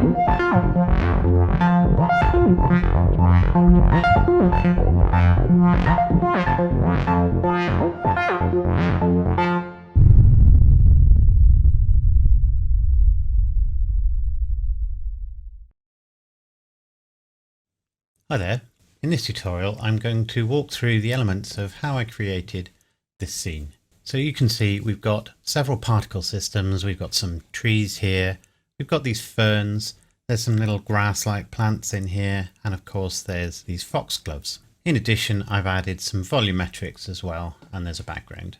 Hi there. In this tutorial I'm going to walk through the elements of how I created this scene. So you can see we've got several particle systems, we've got some trees here, we've got these ferns, there's some little grass-like plants in here, and of course there's these foxgloves. In addition, I've added some volumetrics as well, and there's a background.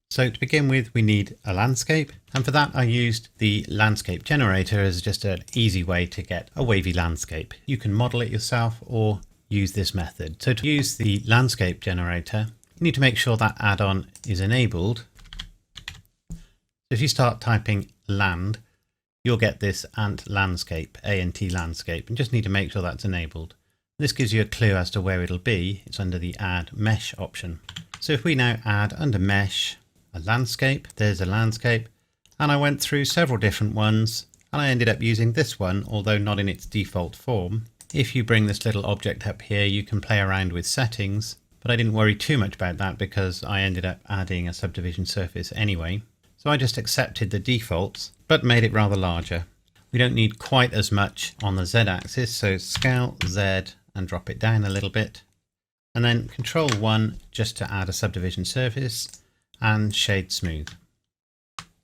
So to begin with, we need a landscape, and for that I used the landscape generator as just an easy way to get a wavy landscape. You can model it yourself or use this method. So to use the landscape generator, you need to make sure that add-on is enabled. So if you start typing land, you'll get this ant landscape, ANT landscape, and just need to make sure that's enabled. This gives you a clue as to where it'll be. It's under the add mesh option. So if we now add under mesh a landscape, there's a landscape, and I went through several different ones and I ended up using this one, although not in its default form. If you bring this little object up here, you can play around with settings, but I didn't worry too much about that because I ended up adding a subdivision surface anyway. So I just accepted the defaults, but made it rather larger. We don't need quite as much on the Z axis, so scale Z and drop it down a little bit, and then Control 1 just to add a subdivision surface, and shade smooth.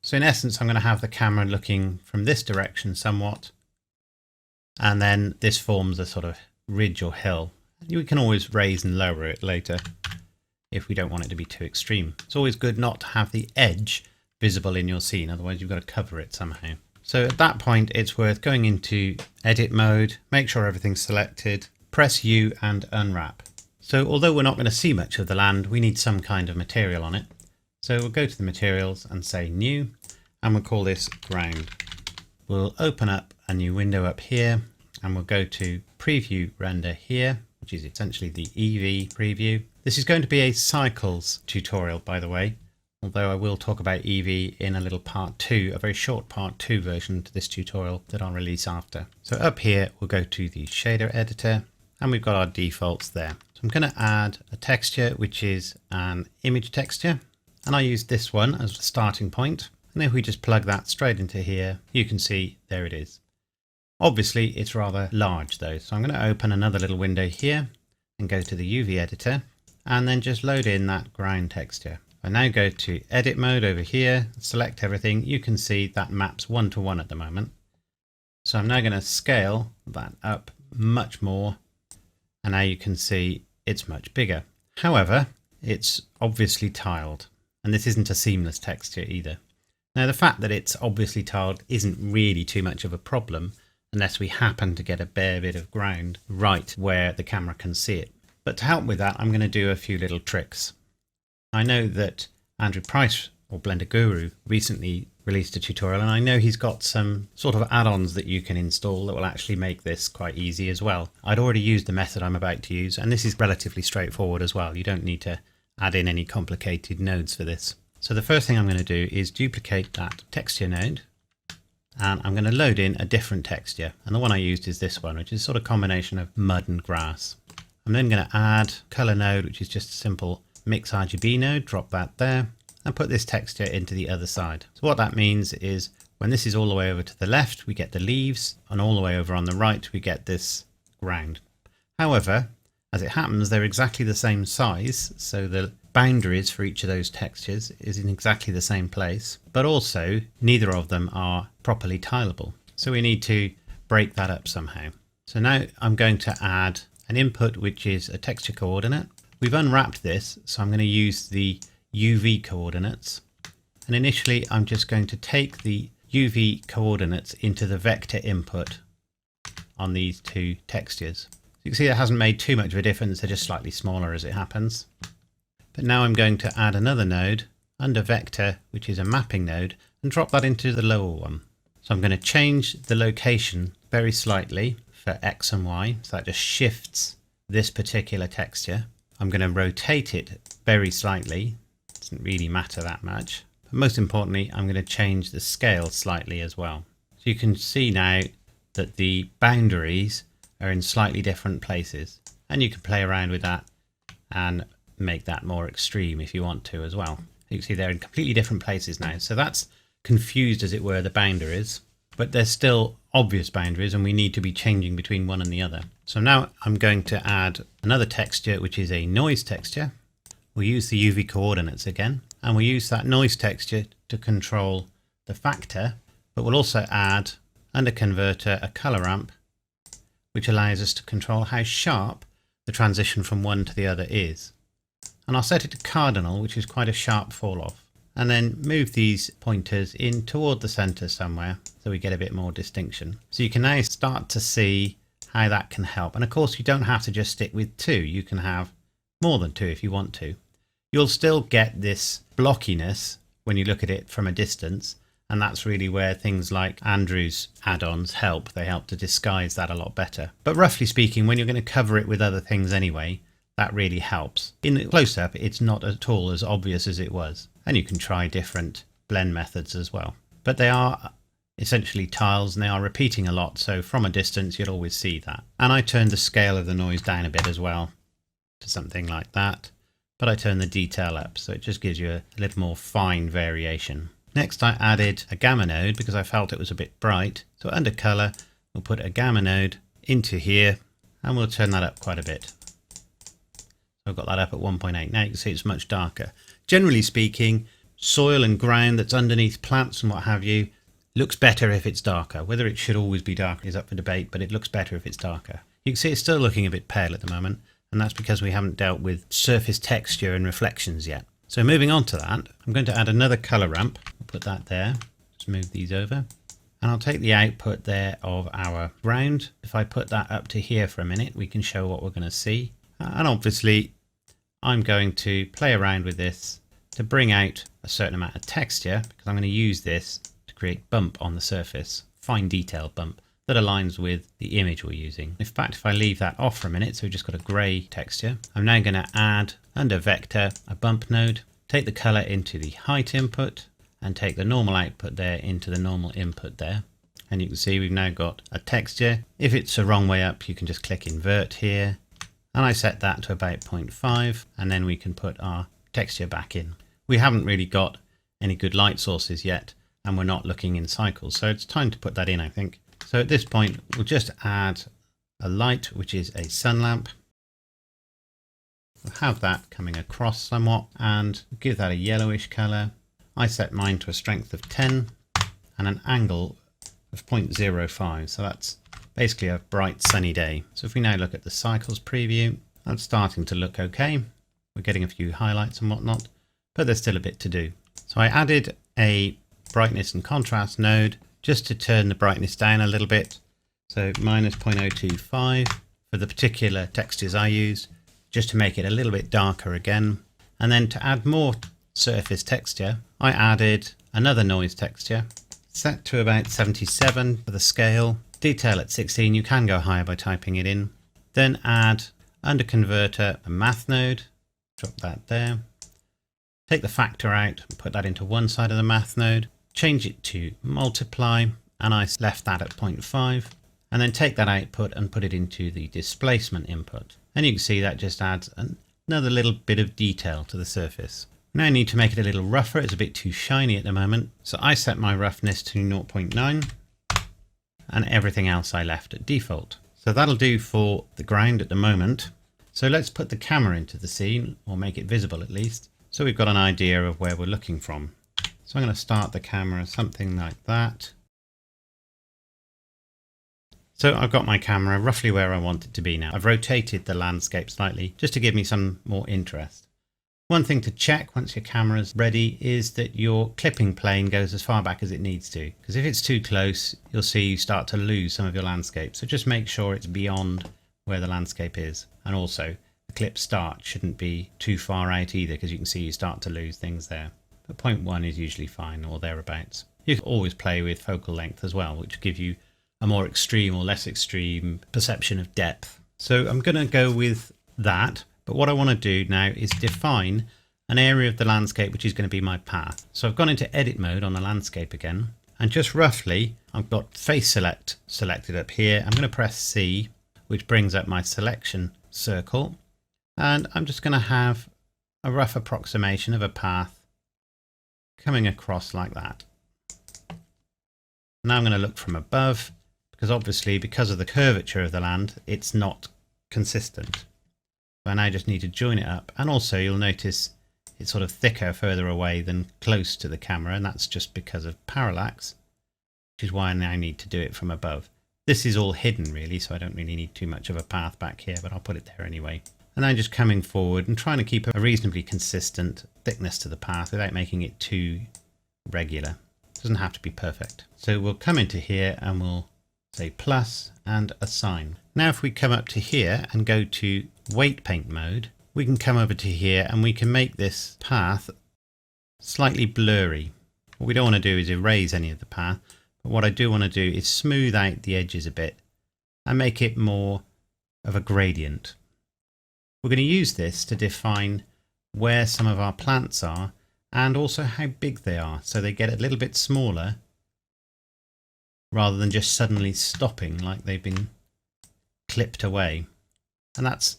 So in essence, I'm going to have the camera looking from this direction somewhat, and then this forms a sort of ridge or hill. You can always raise and lower it later if we don't want it to be too extreme. It's always good not to have the edge visible in your scene, otherwise you've got to cover it somehow. So at that point it's worth going into edit mode, make sure everything's selected, press U and unwrap. So although we're not going to see much of the land, we need some kind of material on it. So we'll go to the materials and say new, and we'll call this ground. We'll open up a new window up here, and we'll go to preview render here, which is essentially the EV preview. This is going to be a cycles tutorial, by the way, although I will talk about EV in a little part 2, a very short part 2 version to this tutorial that I'll release after. So up here, we'll go to the shader editor, and we've got our defaults there. So I'm going to add a texture, which is an image texture. And I used this one as the starting point. And if we just plug that straight into here, you can see there it is. Obviously, it's rather large though. So I'm going to open another little window here and go to the UV editor and then just load in that ground texture. I now go to edit mode over here, select everything. You can see that maps 1:1 at the moment. So I'm now going to scale that up much more. And now you can see it's much bigger. However, it's obviously tiled. And this isn't a seamless texture either. Now the fact that it's obviously tiled isn't really too much of a problem unless we happen to get a bare bit of ground right where the camera can see it. But to help with that, I'm going to do a few little tricks. I know that Andrew Price, or Blender Guru, recently released a tutorial, and I know he's got some sort of add-ons that you can install that will actually make this quite easy as well. I'd already used the method I'm about to use, and this is relatively straightforward as well. You don't need to add in any complicated nodes for this. So the first thing I'm going to do is duplicate that texture node, and I'm going to load in a different texture, and the one I used is this one, which is sort of a combination of mud and grass. I'm then going to add color node, which is just a simple mix RGB node, drop that there, and put this texture into the other side. So what that means is when this is all the way over to the left, we get the leaves, and all the way over on the right, we get this ground. However, as it happens, they're exactly the same size, so the boundaries for each of those textures is in exactly the same place, but also neither of them are properly tileable. So we need to break that up somehow. So now I'm going to add an input, which is a texture coordinate. We've unwrapped this, so I'm going to use the UV coordinates. And initially, I'm just going to take the UV coordinates into the vector input on these two textures. You can see it hasn't made too much of a difference, they're just slightly smaller as it happens. But now I'm going to add another node under vector, which is a mapping node, and drop that into the lower one. So I'm going to change the location very slightly for X and Y, so that just shifts this particular texture. I'm going to rotate it very slightly, it doesn't really matter that much. But most importantly, I'm going to change the scale slightly as well. So you can see now that the boundaries are in slightly different places. And you can play around with that and make that more extreme if you want to as well. You can see they're in completely different places now. So that's confused, as it were, the boundaries, but there's still obvious boundaries and we need to be changing between one and the other. So now I'm going to add another texture, which is a noise texture. We'll use the UV coordinates again, and we'll use that noise texture to control the factor, but we'll also add, under converter, a color ramp, which allows us to control how sharp the transition from one to the other is. And I'll set it to cardinal, which is quite a sharp fall off, and then move these pointers in toward the center somewhere so we get a bit more distinction. So you can now start to see how that can help. And of course, you don't have to just stick with two. You can have more than two if you want to. You'll still get this blockiness when you look at it from a distance. And that's really where things like Andrew's add-ons help. They help to disguise that a lot better. But roughly speaking, when you're going to cover it with other things anyway, that really helps. In the close-up, it's not at all as obvious as it was. And you can try different blend methods as well. But they are essentially tiles and they are repeating a lot. So from a distance, you'll always see that. And I turned the scale of the noise down a bit as well to something like that. But I turned the detail up, so it just gives you a little more fine variation. Next, I added a gamma node because I felt it was a bit bright. So under color, we'll put a gamma node into here and we'll turn that up quite a bit. So I've got that up at 1.8. Now you can see it's much darker. Generally speaking, soil and ground that's underneath plants and what have you looks better if it's darker. Whether it should always be dark is up for debate, but it looks better if it's darker. You can see it's still looking a bit pale at the moment, and that's because we haven't dealt with surface texture and reflections yet. So moving on to that, I'm going to add another color ramp. I'll put that there. Just move these over. And I'll take the output there of our ground. If I put that up to here for a minute, we can show what we're going to see. And obviously, I'm going to play around with this to bring out a certain amount of texture, because I'm going to use this to create bump on the surface, fine detail bump that aligns with the image we're using. In fact, if I leave that off for a minute, so we've just got a grey texture, I'm now going to add under vector a bump node, take the color into the height input and take the normal output there into the normal input there. And you can see we've now got a texture. If it's the wrong way up, you can just click invert here. And I set that to about 0.5, and then we can put our texture back in. We haven't really got any good light sources yet, and we're not looking in cycles. So it's time to put that in, I think. So at this point, we'll just add a light, which is a sun lamp. We'll have that coming across somewhat and give that a yellowish color. I set mine to a strength of 10 and an angle of 0.05. So that's basically a bright sunny day. So if we now look at the cycles preview, that's starting to look okay. We're getting a few highlights and whatnot, but there's still a bit to do. So I added a brightness and contrast node just to turn the brightness down a little bit. So minus 0.025 for the particular textures I used, just to make it a little bit darker again. And then to add more surface texture, I added another noise texture, set to about 77 for the scale, detail at 16, you can go higher by typing it in. Then add under converter a math node, drop that there. Take the factor out and put that into one side of the math node, change it to multiply, and I left that at 0.5, and then take that output and put it into the displacement input. And you can see that just adds another little bit of detail to the surface. Now I need to make it a little rougher. It's a bit too shiny at the moment. So I set my roughness to 0.9 and everything else I left at default. So that'll do for the ground at the moment. So let's put the camera into the scene, or make it visible at least, so we've got an idea of where we're looking from. So I'm going to start the camera something like that. So I've got my camera roughly where I want it to be now. I've rotated the landscape slightly just to give me some more interest. One thing to check once your camera's ready is that your clipping plane goes as far back as it needs to. Because if it's too close, you'll see you start to lose some of your landscape. So just make sure it's beyond where the landscape is. And also the clip start shouldn't be too far out either, because you can see you start to lose things there. But 0.1 is usually fine, or thereabouts. You can always play with focal length as well, which will give you a more extreme or less extreme perception of depth. So I'm going to go with that. But what I want to do now is define an area of the landscape which is going to be my path. So I've gone into edit mode on the landscape again, And just roughly, I've got face select selected up here. I'm going to press C, which brings up my selection circle. And I'm just going to have a rough approximation of a path coming across like that. Now I'm going to look from above, because obviously because of the curvature of the land, it's not consistent. So I now just need to join it up. And also you'll notice it's sort of thicker further away than close to the camera, and that's just because of parallax, which is why I now need to do it from above. This is all hidden really, so I don't really need too much of a path back here, but I'll put it there anyway. And I'm just coming forward and trying to keep a reasonably consistent thickness to the path without making it too regular. It doesn't have to be perfect. So we'll come into here and we'll say plus and assign. Now if we come up to here and go to weight paint mode, we can come over to here and we can make this path slightly blurry. What we don't want to do is erase any of the path, but what I do want to do is smooth out the edges a bit and make it more of a gradient. We're going to use this to define where some of our plants are and also how big they are, so they get a little bit smaller rather than just suddenly stopping like they've been clipped away. And that's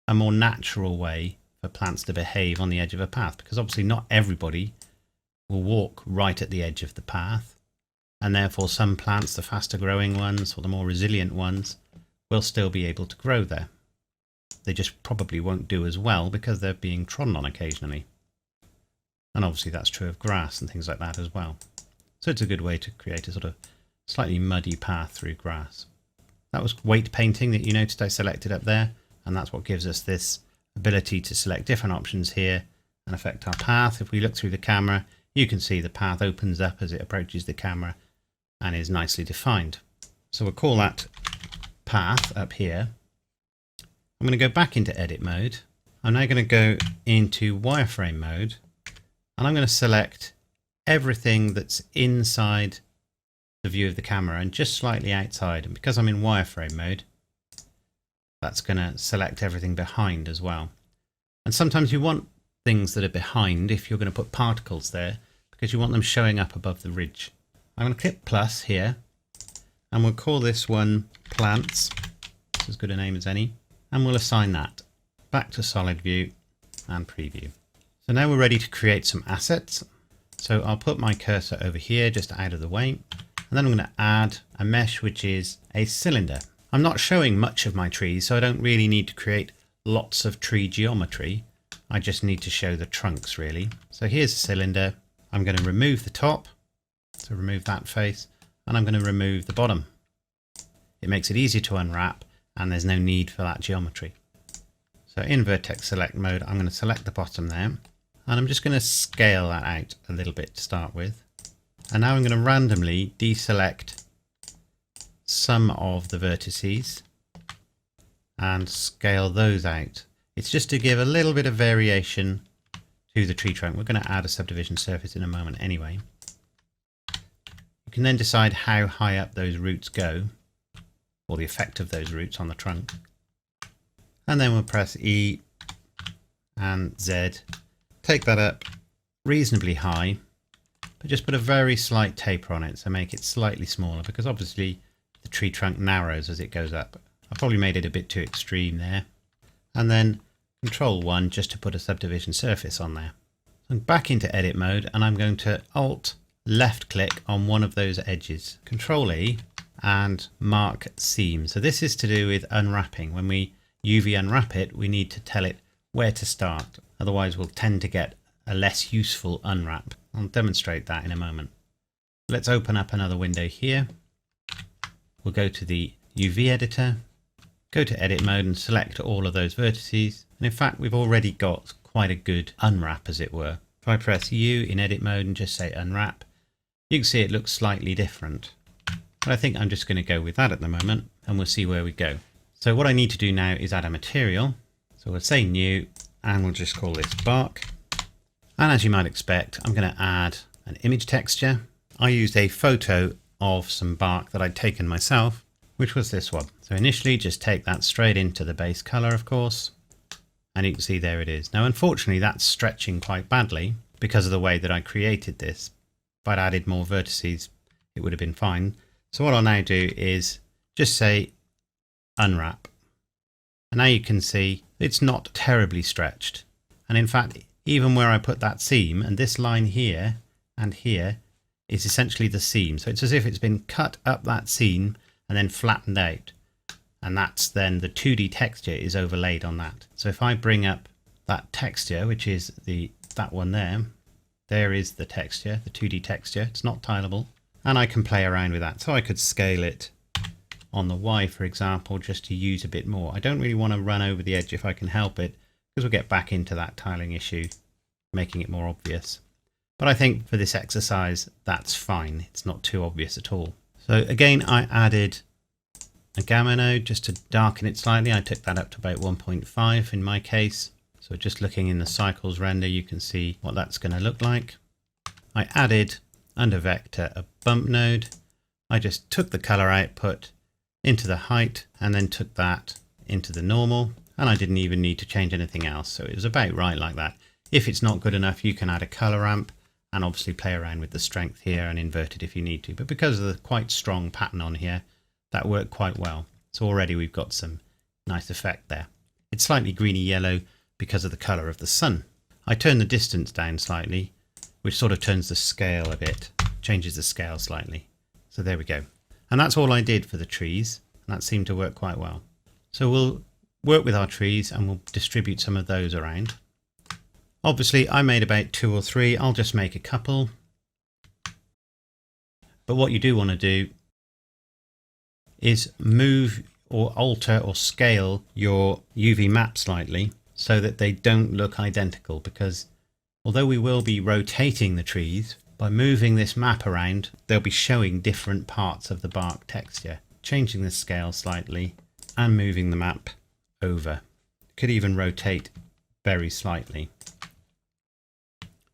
a more natural way for plants to behave on the edge of a path, because obviously not everybody will walk right at the edge of the path, and therefore some plants, the faster growing ones or the more resilient ones, will still be able to grow there. They just probably won't do as well because they're being trodden on occasionally. And obviously that's true of grass and things like that as well. So it's a good way to create a sort of slightly muddy path through grass. That was weight painting that you noticed I selected up there, and that's what gives us this ability to select different options here and affect our path. If we look through the camera, you can see the path opens up as it approaches the camera and is nicely defined. So we'll call that path up here. I'm going to go back into edit mode. I'm now going to go into wireframe mode, and I'm going to select everything that's inside the view of the camera and just slightly outside. And because I'm in wireframe mode, that's going to select everything behind as well. And sometimes you want things that are behind if you're going to put particles there, because you want them showing up above the ridge. I'm going to click plus here, and we'll call this one plants. It's as good a name as any. And we'll assign that back to solid view and preview. So now we're ready to create some assets. So I'll put my cursor over here just out of the way, and then I'm going to add a mesh which is a cylinder. I'm not showing much of my trees, so I don't really need to create lots of tree geometry. I just need to show the trunks really. So here's a cylinder. I'm going to remove the top, so remove that face, and I'm going to remove the bottom. It makes it easier to unwrap, and there's no need for that geometry. So in vertex select mode, I'm going to select the bottom there, and I'm just going to scale that out a little bit to start with. And now I'm going to randomly deselect some of the vertices and scale those out. It's just to give a little bit of variation to the tree trunk. We're going to add a subdivision surface in a moment anyway. You can then decide how high up those roots go, or the effect of those roots on the trunk. And then we'll press E and Z. Take that up reasonably high, but just put a very slight taper on it, so make it slightly smaller, because obviously the tree trunk narrows as it goes up. I probably made it a bit too extreme there. And then Control 1 just to put a subdivision surface on there. So I'm back into edit mode, and I'm going to Alt left click on one of those edges. Control E and mark seam. So this is to do with unwrapping. When we UV unwrap it, we need to tell it where to start. Otherwise we'll tend to get a less useful unwrap. I'll demonstrate that in a moment. Let's open up another window here. We'll go to the UV editor, go to edit mode and select all of those vertices. And in fact, we've already got quite a good unwrap, as it were. If I press U in edit mode and just say unwrap, you can see it looks slightly different. But I think I'm just going to go with that at the moment, and we'll see where we go. So what I need to do now is add a material. So we'll say new, and we'll just call this bark. And as you might expect, I'm going to add an image texture. I used a photo of some bark that I'd taken myself, which was this one. So initially just take that straight into the base color, of course, and you can see there it is. Now unfortunately that's stretching quite badly because of the way that I created this, If I'd added more vertices, it would have been fine. So what I'll now do is just say unwrap. And now you can see it's not terribly stretched. And in fact, even where I put that seam, and this line here and here is essentially the seam. So it's as if it's been cut up that seam and then flattened out. And that's then the 2D texture is overlaid on that. So if I bring up that texture, which is that one there is the texture, the 2D texture. It's not tileable. And I can play around with that. So I could scale it on the Y, for example, just to use a bit more. I don't really want to run over the edge if I can help it, because we'll get back into that tiling issue, making it more obvious. But I think for this exercise, that's fine. It's not too obvious at all. So again, I added a gamma node just to darken it slightly. I took that up to about 1.5 in my case. So just looking in the cycles render, you can see what that's going to look like. I added under vector a bump node. I just took the color output into the height and then took that into the normal, and I didn't even need to change anything else. So it was about right like that. If it's not good enough, you can add a color ramp and obviously play around with the strength here and invert it if you need to. But because of the quite strong pattern on here, that worked quite well. So already we've got some nice effect there. It's slightly greeny yellow because of the color of the sun. I turn the distance down slightly, which sort of turns the scale a bit, changes the scale slightly. So there we go. And that's all I did for the trees, and that seemed to work quite well. So we'll work with our trees and we'll distribute some of those around. Obviously I made about 2 or 3, I'll just make a couple. But what you do want to do is move or alter or scale your UV map slightly so that they don't look identical, because although we will be rotating the trees, by moving this map around, they'll be showing different parts of the bark texture, changing the scale slightly and moving the map over. Could even rotate very slightly.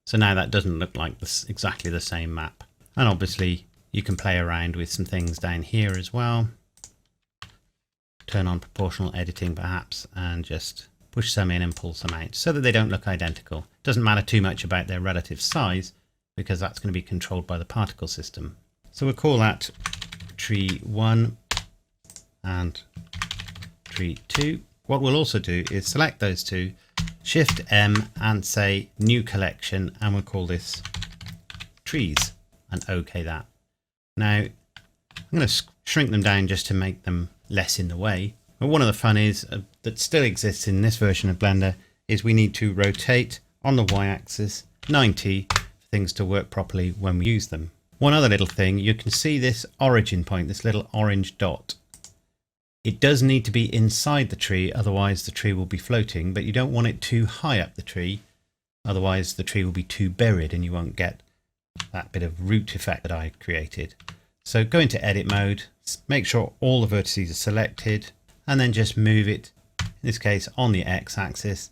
So now that doesn't look like exactly the same map. And obviously you can play around with some things down here as well. Turn on proportional editing perhaps and just push some in and pull some out so that they don't look identical. It doesn't matter too much about their relative size, because that's going to be controlled by the particle system. So we'll call that tree 1 and tree 2. What we'll also do is select those two, Shift M and say new collection, and we'll call this trees and OK that. Now I'm going to shrink them down just to make them less in the way. But one of the fun is that still exists in this version of Blender is we need to rotate on the Y-axis 90 for things to work properly when we use them. One other little thing, you can see this origin point, this little orange dot. It does need to be inside the tree, otherwise the tree will be floating, but you don't want it too high up the tree, otherwise the tree will be too buried and you won't get that bit of root effect that I created. So go into edit mode, make sure all the vertices are selected, and then just move it, in this case on the x-axis,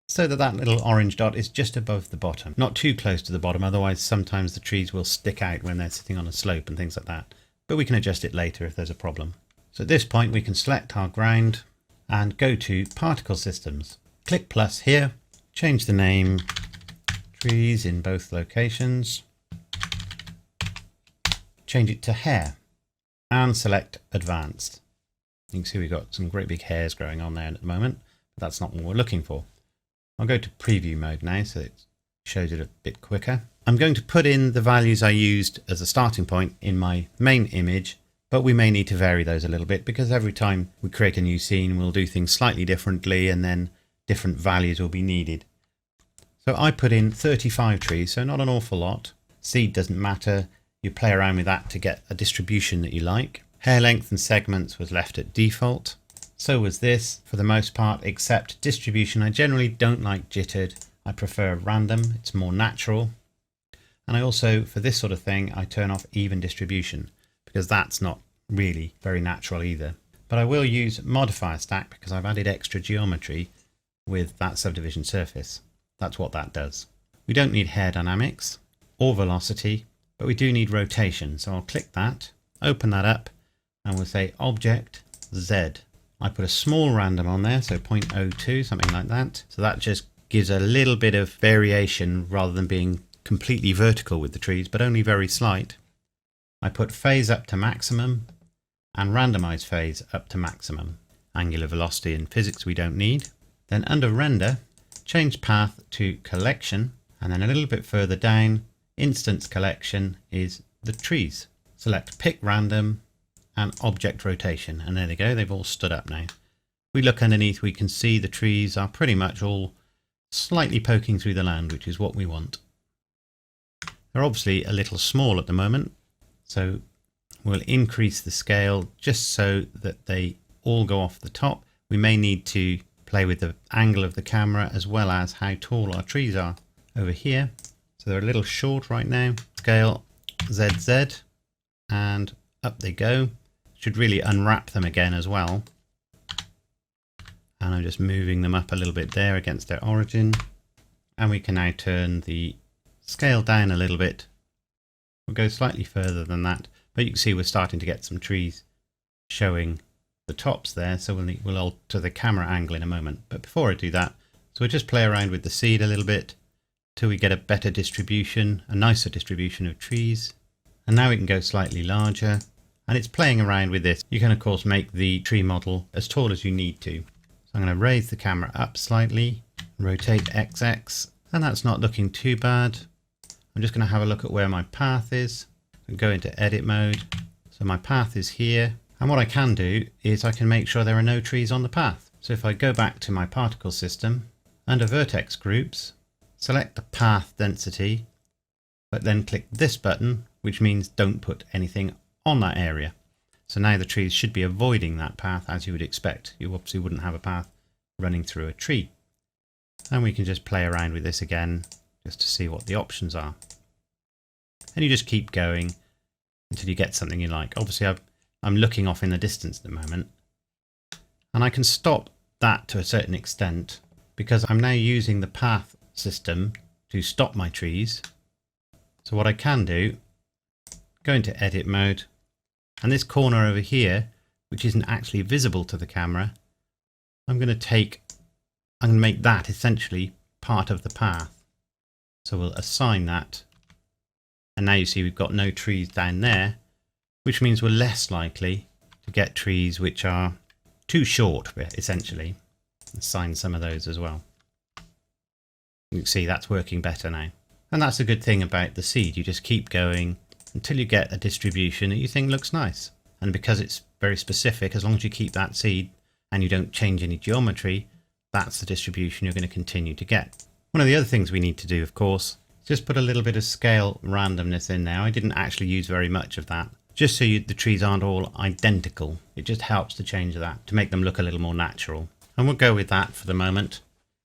so that that little orange dot is just above the bottom. Not too close to the bottom, otherwise sometimes the trees will stick out when they're sitting on a slope and things like that. But we can adjust it later if there's a problem. So at this point we can select our ground and go to Particle Systems. Click plus here, change the name, trees in both locations, change it to hair, and select Advanced. You can see we've got some great big hairs growing on there at the moment, but that's not what we're looking for. I'll go to preview mode now so it shows it a bit quicker. I'm going to put in the values I used as a starting point in my main image, but we may need to vary those a little bit because every time we create a new scene we'll do things slightly differently and then different values will be needed. So I put in 35 trees, so not an awful lot. Seed doesn't matter, you play around with that to get a distribution that you like. Hair length and segments was left at default. So was this for the most part, except distribution. I generally don't like jittered. I prefer random. It's more natural. And I also, for this sort of thing, I turn off even distribution because that's not really very natural either. But I will use modifier stack because I've added extra geometry with that subdivision surface. That's what that does. We don't need hair dynamics or velocity, but we do need rotation. So I'll click that, open that up, and we'll say Object Z. I put a small random on there, so 0.02, something like that. So that just gives a little bit of variation rather than being completely vertical with the trees, but only very slight. I put phase up to maximum and randomize phase up to maximum. Angular velocity and physics we don't need. Then under render, change path to collection, and then a little bit further down, instance collection is the trees. Select pick random and object rotation, and there they go, they've all stood up now. If we look underneath, we can see the trees are pretty much all slightly poking through the land, which is what we want. They're obviously a little small at the moment, so we'll increase the scale just so that they all go off the top. We may need to play with the angle of the camera as well as how tall our trees are over here. So they're a little short right now. Scale ZZ and up they go. Should really unwrap them again as well. And I'm just moving them up a little bit there against their origin. And we can now turn the scale down a little bit. We'll go slightly further than that, but you can see we're starting to get some trees showing the tops there, so we'll alter the camera angle in a moment. But before I do that, so we'll just play around with the seed a little bit till we get a better distribution, a nicer distribution of trees. And now we can go slightly larger, and it's playing around with this. You can of course make the tree model as tall as you need to. So I'm going to raise the camera up slightly, rotate XX, and that's not looking too bad. I'm just going to have a look at where my path is and go into edit mode. So my path is here. And what I can do is I can make sure there are no trees on the path. So if I go back to my particle system, under vertex groups, select the path density, but then click this button, which means don't put anything on that area. So now the trees should be avoiding that path as you would expect. You obviously wouldn't have a path running through a tree. And we can just play around with this again just to see what the options are. And you just keep going until you get something you like. Obviously I'm looking off in the distance at the moment, and I can stop that to a certain extent because I'm now using the path system to stop my trees. So what I can do, go into edit mode, and this corner over here, which isn't actually visible to the camera, I'm going to make that essentially part of the path. So we'll assign that, and now you see we've got no trees down there, which means we're less likely to get trees which are too short, essentially. Assign some of those as well. You can see that's working better now. And that's a good thing about the seed. You just keep going until you get a distribution that you think looks nice. And because it's very specific, as long as you keep that seed and you don't change any geometry, that's the distribution you're going to continue to get. One of the other things we need to do, of course, is just put a little bit of scale randomness in there. I didn't actually use very much of that, just so the trees aren't all identical. It just helps to change that, to make them look a little more natural. And we'll go with that for the moment.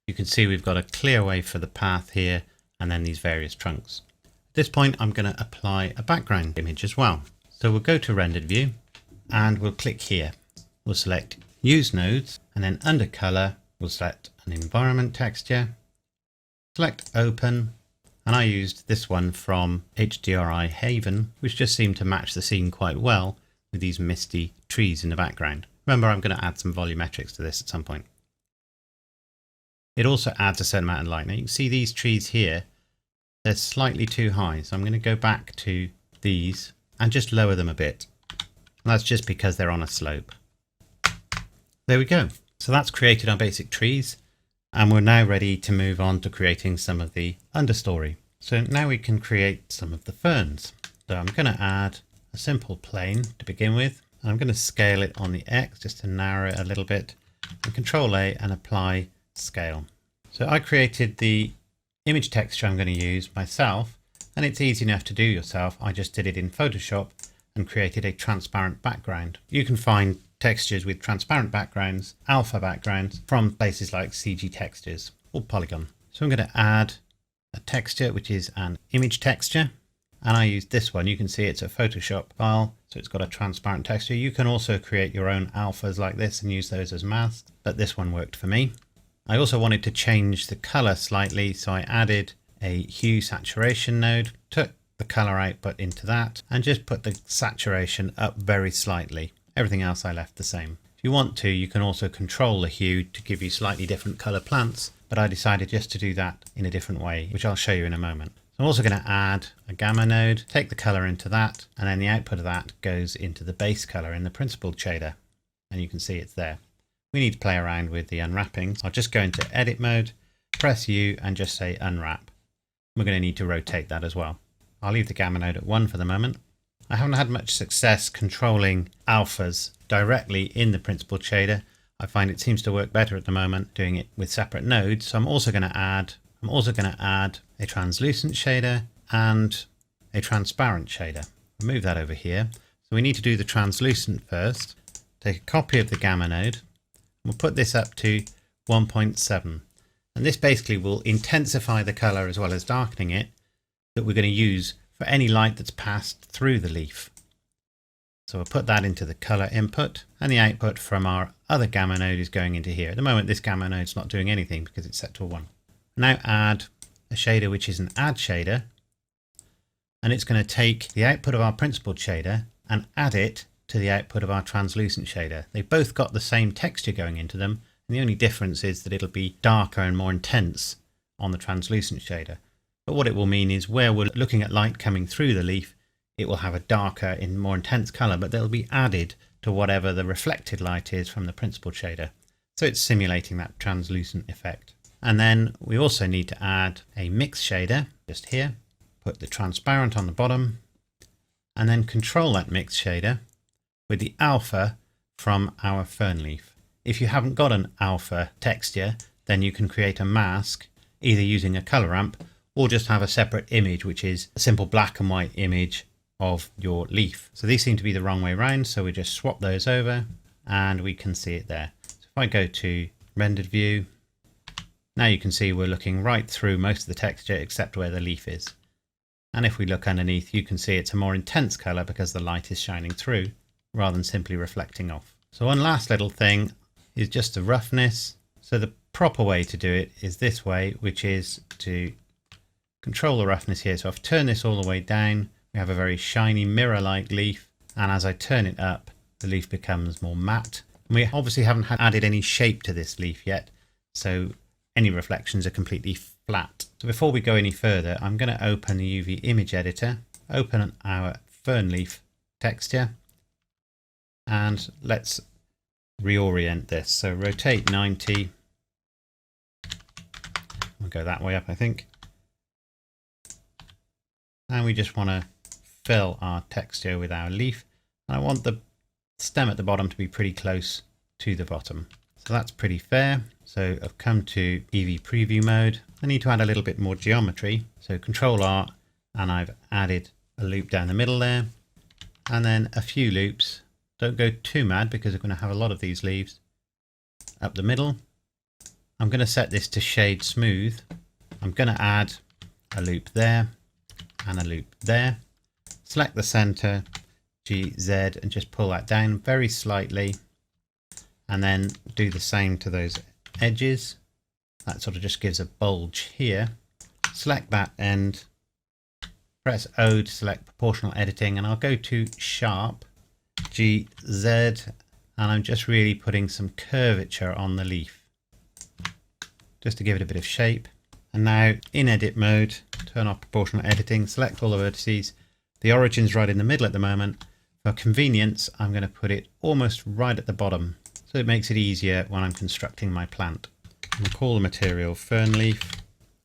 You can see we've got a clear way for the path here, and then these various trunks. At this point, I'm going to apply a background image as well. So we'll go to rendered view, and we'll click here. We'll select use nodes, and then under color, we'll select an environment texture, select open, and I used this one from HDRI Haven, which just seemed to match the scene quite well with these misty trees in the background. Remember, I'm going to add some volumetrics to this at some point. It also adds a certain amount of light. Now you can see these trees here, they're slightly too high. So I'm going to go back to these and just lower them a bit. And that's just because they're on a slope. There we go. So that's created our basic trees. And we're now ready to move on to creating some of the understory. So now we can create some of the ferns. So I'm going to add a simple plane to begin with. I'm going to scale it on the X just to narrow it a little bit. And Control A and apply scale. So I created the image texture I'm going to use myself, and it's easy enough to do yourself. I just did it in Photoshop and created a transparent background. You can find textures with transparent backgrounds, alpha backgrounds from places like CG Textures or Polygon. So I'm going to add a texture which is an image texture, and I use this one. You can see it's a Photoshop file, so it's got a transparent texture. You can also create your own alphas like this and use those as masks, but this one worked for me. I also wanted to change the color slightly, so I added a hue saturation node, took the color output into that, and just put the saturation up very slightly. Everything else I left the same. If you want to, you can also control the hue to give you slightly different color plants, but I decided just to do that in a different way, which I'll show you in a moment. So I'm also going to add a gamma node, take the color into that, and then the output of that goes into the base color in the principled shader. And you can see it's there. We need to play around with the unwrapping. I'll just go into edit mode, press U and just say unwrap. We're going to need to rotate that as well. I'll leave the gamma node at 1 for the moment. I haven't had much success controlling alphas directly in the principled shader. I find it seems to work better at the moment doing it with separate nodes. So I'm also going to add a translucent shader and a transparent shader. I'll move that over here. So we need to do the translucent first. Take a copy of the gamma node. We'll put this up to 1.7. And this basically will intensify the color as well as darkening it that we're going to use for any light that's passed through the leaf. So we'll put that into the color input, and the output from our other gamma node is going into here. At the moment, this gamma node is not doing anything because it's set to 1. Now add a shader which is an add shader, and it's going to take the output of our principled shader and add it to the output of our translucent shader. They've both got the same texture going into them, and the only difference is that it'll be darker and more intense on the translucent shader. But what it will mean is where we're looking at light coming through the leaf, it will have a darker and more intense color, but they'll be added to whatever the reflected light is from the principled shader. So it's simulating that translucent effect. And then we also need to add a mix shader just here, put the transparent on the bottom, and then control that mix shader with the alpha from our fern leaf. If you haven't got an alpha texture, then you can create a mask either using a color ramp or just have a separate image, which is a simple black and white image of your leaf. So these seem to be the wrong way around, so we just swap those over and we can see it there. So if I go to rendered view, now you can see we're looking right through most of the texture except where the leaf is. And if we look underneath, you can see it's a more intense color because the light is shining through rather than simply reflecting off. So one last little thing is just the roughness. So the proper way to do it is this way, which is to control the roughness here. So I've turned this all the way down. We have a very shiny mirror-like leaf. And as I turn it up, the leaf becomes more matte. And we obviously haven't added any shape to this leaf yet. So any reflections are completely flat. So before we go any further, I'm going to open the UV image editor, open our fern leaf texture, and let's reorient this. So rotate 90. We'll go that way up, I think. And we just want to fill our texture with our leaf. And I want the stem at the bottom to be pretty close to the bottom. So that's pretty fair. So I've come to Eevee preview mode. I need to add a little bit more geometry. So Control R, and I've added a loop down the middle there. And then a few loops. Don't go too mad because we're going to have a lot of these leaves up the middle. I'm going to set this to shade smooth. I'm going to add a loop there and a loop there. Select the center, GZ, and just pull that down very slightly. And then do the same to those edges. That sort of just gives a bulge here. Select that end, press O to select proportional editing, and I'll go to sharp, GZ, and I'm just really putting some curvature on the leaf just to give it a bit of shape. And now in edit mode, turn off proportional editing, select all the vertices. The origin's right in the middle at the moment. For convenience, I'm going to put it almost right at the bottom, so it makes it easier when I'm constructing my plant. I'll call the material fern leaf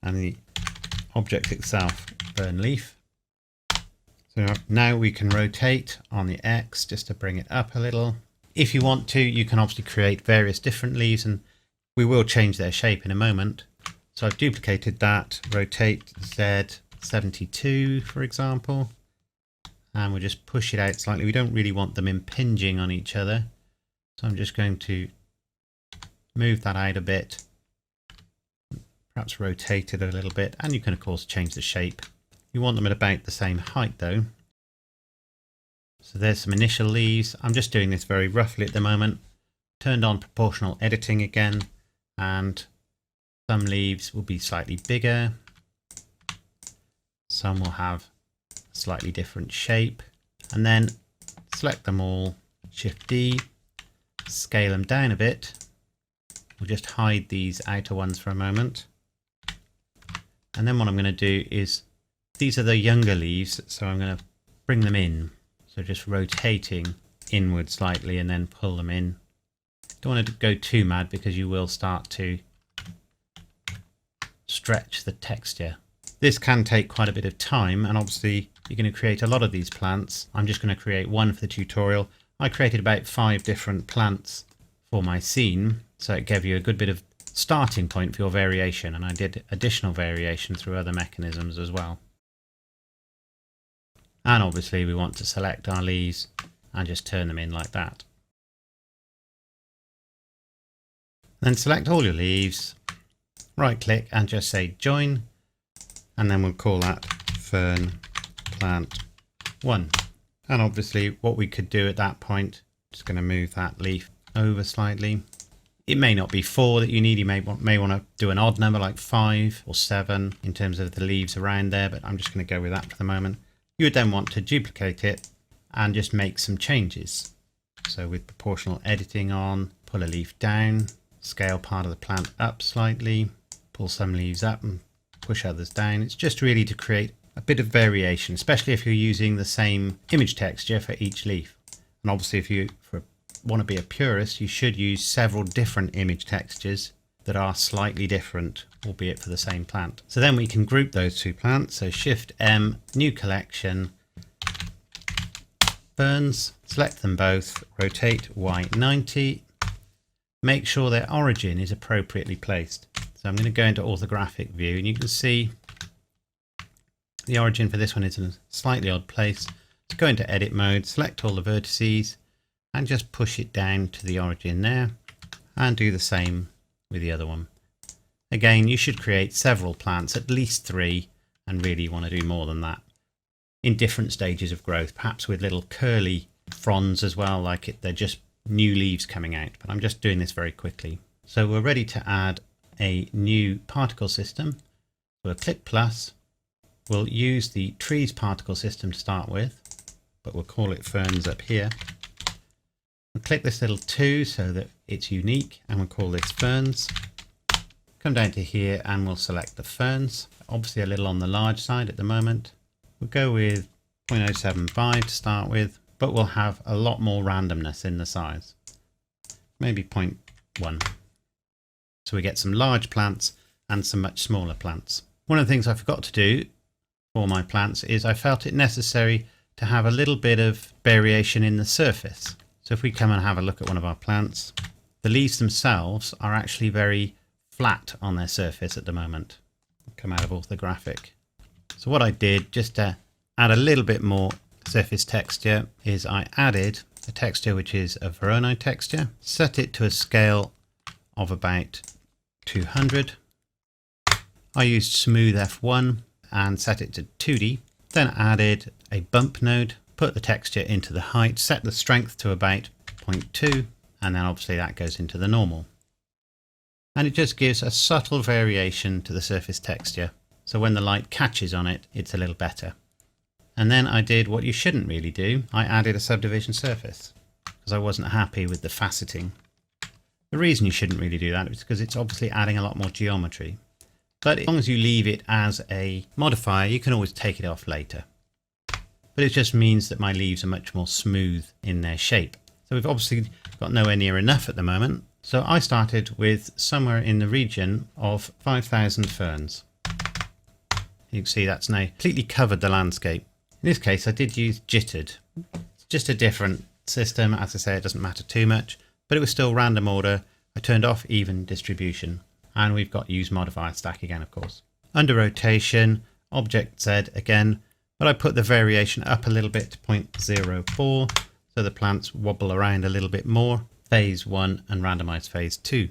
and the object itself fern leaf. So now we can rotate on the X just to bring it up a little. If you want to, you can obviously create various different leaves, and we will change their shape in a moment. So I've duplicated that, rotate Z 72 for example, and we'll just push it out slightly. We don't really want them impinging on each other. So I'm just going to move that out a bit, perhaps rotate it a little bit, and you can of course change the shape. You want them at about the same height though. So there's some initial leaves. I'm just doing this very roughly at the moment. Turned on proportional editing again, and some leaves will be slightly bigger. Some will have a slightly different shape, and then select them all, Shift D, scale them down a bit. We'll just hide these outer ones for a moment. And then what I'm going to do is These are the younger leaves, so I'm going to bring them in. So just rotating inward slightly and then pull them in. Don't want to go too mad because you will start to stretch the texture. This can take quite a bit of time, and obviously you're going to create a lot of these plants. I'm just going to create one for the tutorial. I created about 5 different plants for my scene, so it gave you a good bit of starting point for your variation, and I did additional variation through other mechanisms as well. And obviously we want to select our leaves and just turn them in like that. Then select all your leaves, right click and just say join, and then we'll call that fern plant 1. And obviously what we could do at that point, just going to move that leaf over slightly. It may not be 4 that you need. You may want to do an odd number like 5 or 7 in terms of the leaves around there, but I'm just going to go with that for the moment. You would then want to duplicate it and just make some changes. So with proportional editing on, pull a leaf down, scale part of the plant up slightly, pull some leaves up and push others down. It's just really to create a bit of variation, especially if you're using the same image texture for each leaf. And obviously if you want to be a purist, you should use several different image textures that are slightly different, albeit for the same plant. So then we can group those 2 plants. So Shift M, new collection, ferns, select them both, rotate Y90, make sure their origin is appropriately placed. So I'm going to go into orthographic view, and you can see the origin for this one is in a slightly odd place. So go into edit mode, select all the vertices and just push it down to the origin there, and do the same with the other one. Again, you should create several plants, at least 3, and really you want to do more than that, in different stages of growth, perhaps with little curly fronds as well, like they're just new leaves coming out. But I'm just doing this very quickly. So we're ready to add a new particle system. We'll click plus. We'll use the trees particle system to start with, but we'll call it ferns up here. We'll click this little 2 so that it's unique, and we'll call this ferns. Come down to here and we'll select the ferns. Obviously a little on the large side at the moment. We'll go with 0.075 to start with, but we'll have a lot more randomness in the size. Maybe 0.1. So we get some large plants and some much smaller plants. One of the things I forgot to do for my plants is I felt it necessary to have a little bit of variation in the surface. So if we come and have a look at one of our plants, the leaves themselves are actually very flat on their surface at the moment. Come out of orthographic. So what I did, just to add a little bit more surface texture, is I added a texture which is a Voronoi texture, set it to a scale of about 200. I used smooth F1 and set it to 2D, then added a bump node, put the texture into the height, set the strength to about 0.2, and then obviously that goes into the normal. And it just gives a subtle variation to the surface texture. So when the light catches on it, it's a little better. And then I did what you shouldn't really do. I added a subdivision surface because I wasn't happy with the faceting. The reason you shouldn't really do that is because it's obviously adding a lot more geometry. But as long as you leave it as a modifier, you can always take it off later. But it just means that my leaves are much more smooth in their shape. So we've obviously got nowhere near enough at the moment. So I started with somewhere in the region of 5,000 ferns. You can see that's now completely covered the landscape. In this case, I did use jittered. It's just a different system. As I say, it doesn't matter too much, but it was still random order. I turned off even distribution, and we've got use modifier stack again, of course. Under rotation, object Z again, but I put the variation up a little bit to 0.04, so the plants wobble around a little bit more. Phase 1 and randomize phase 2.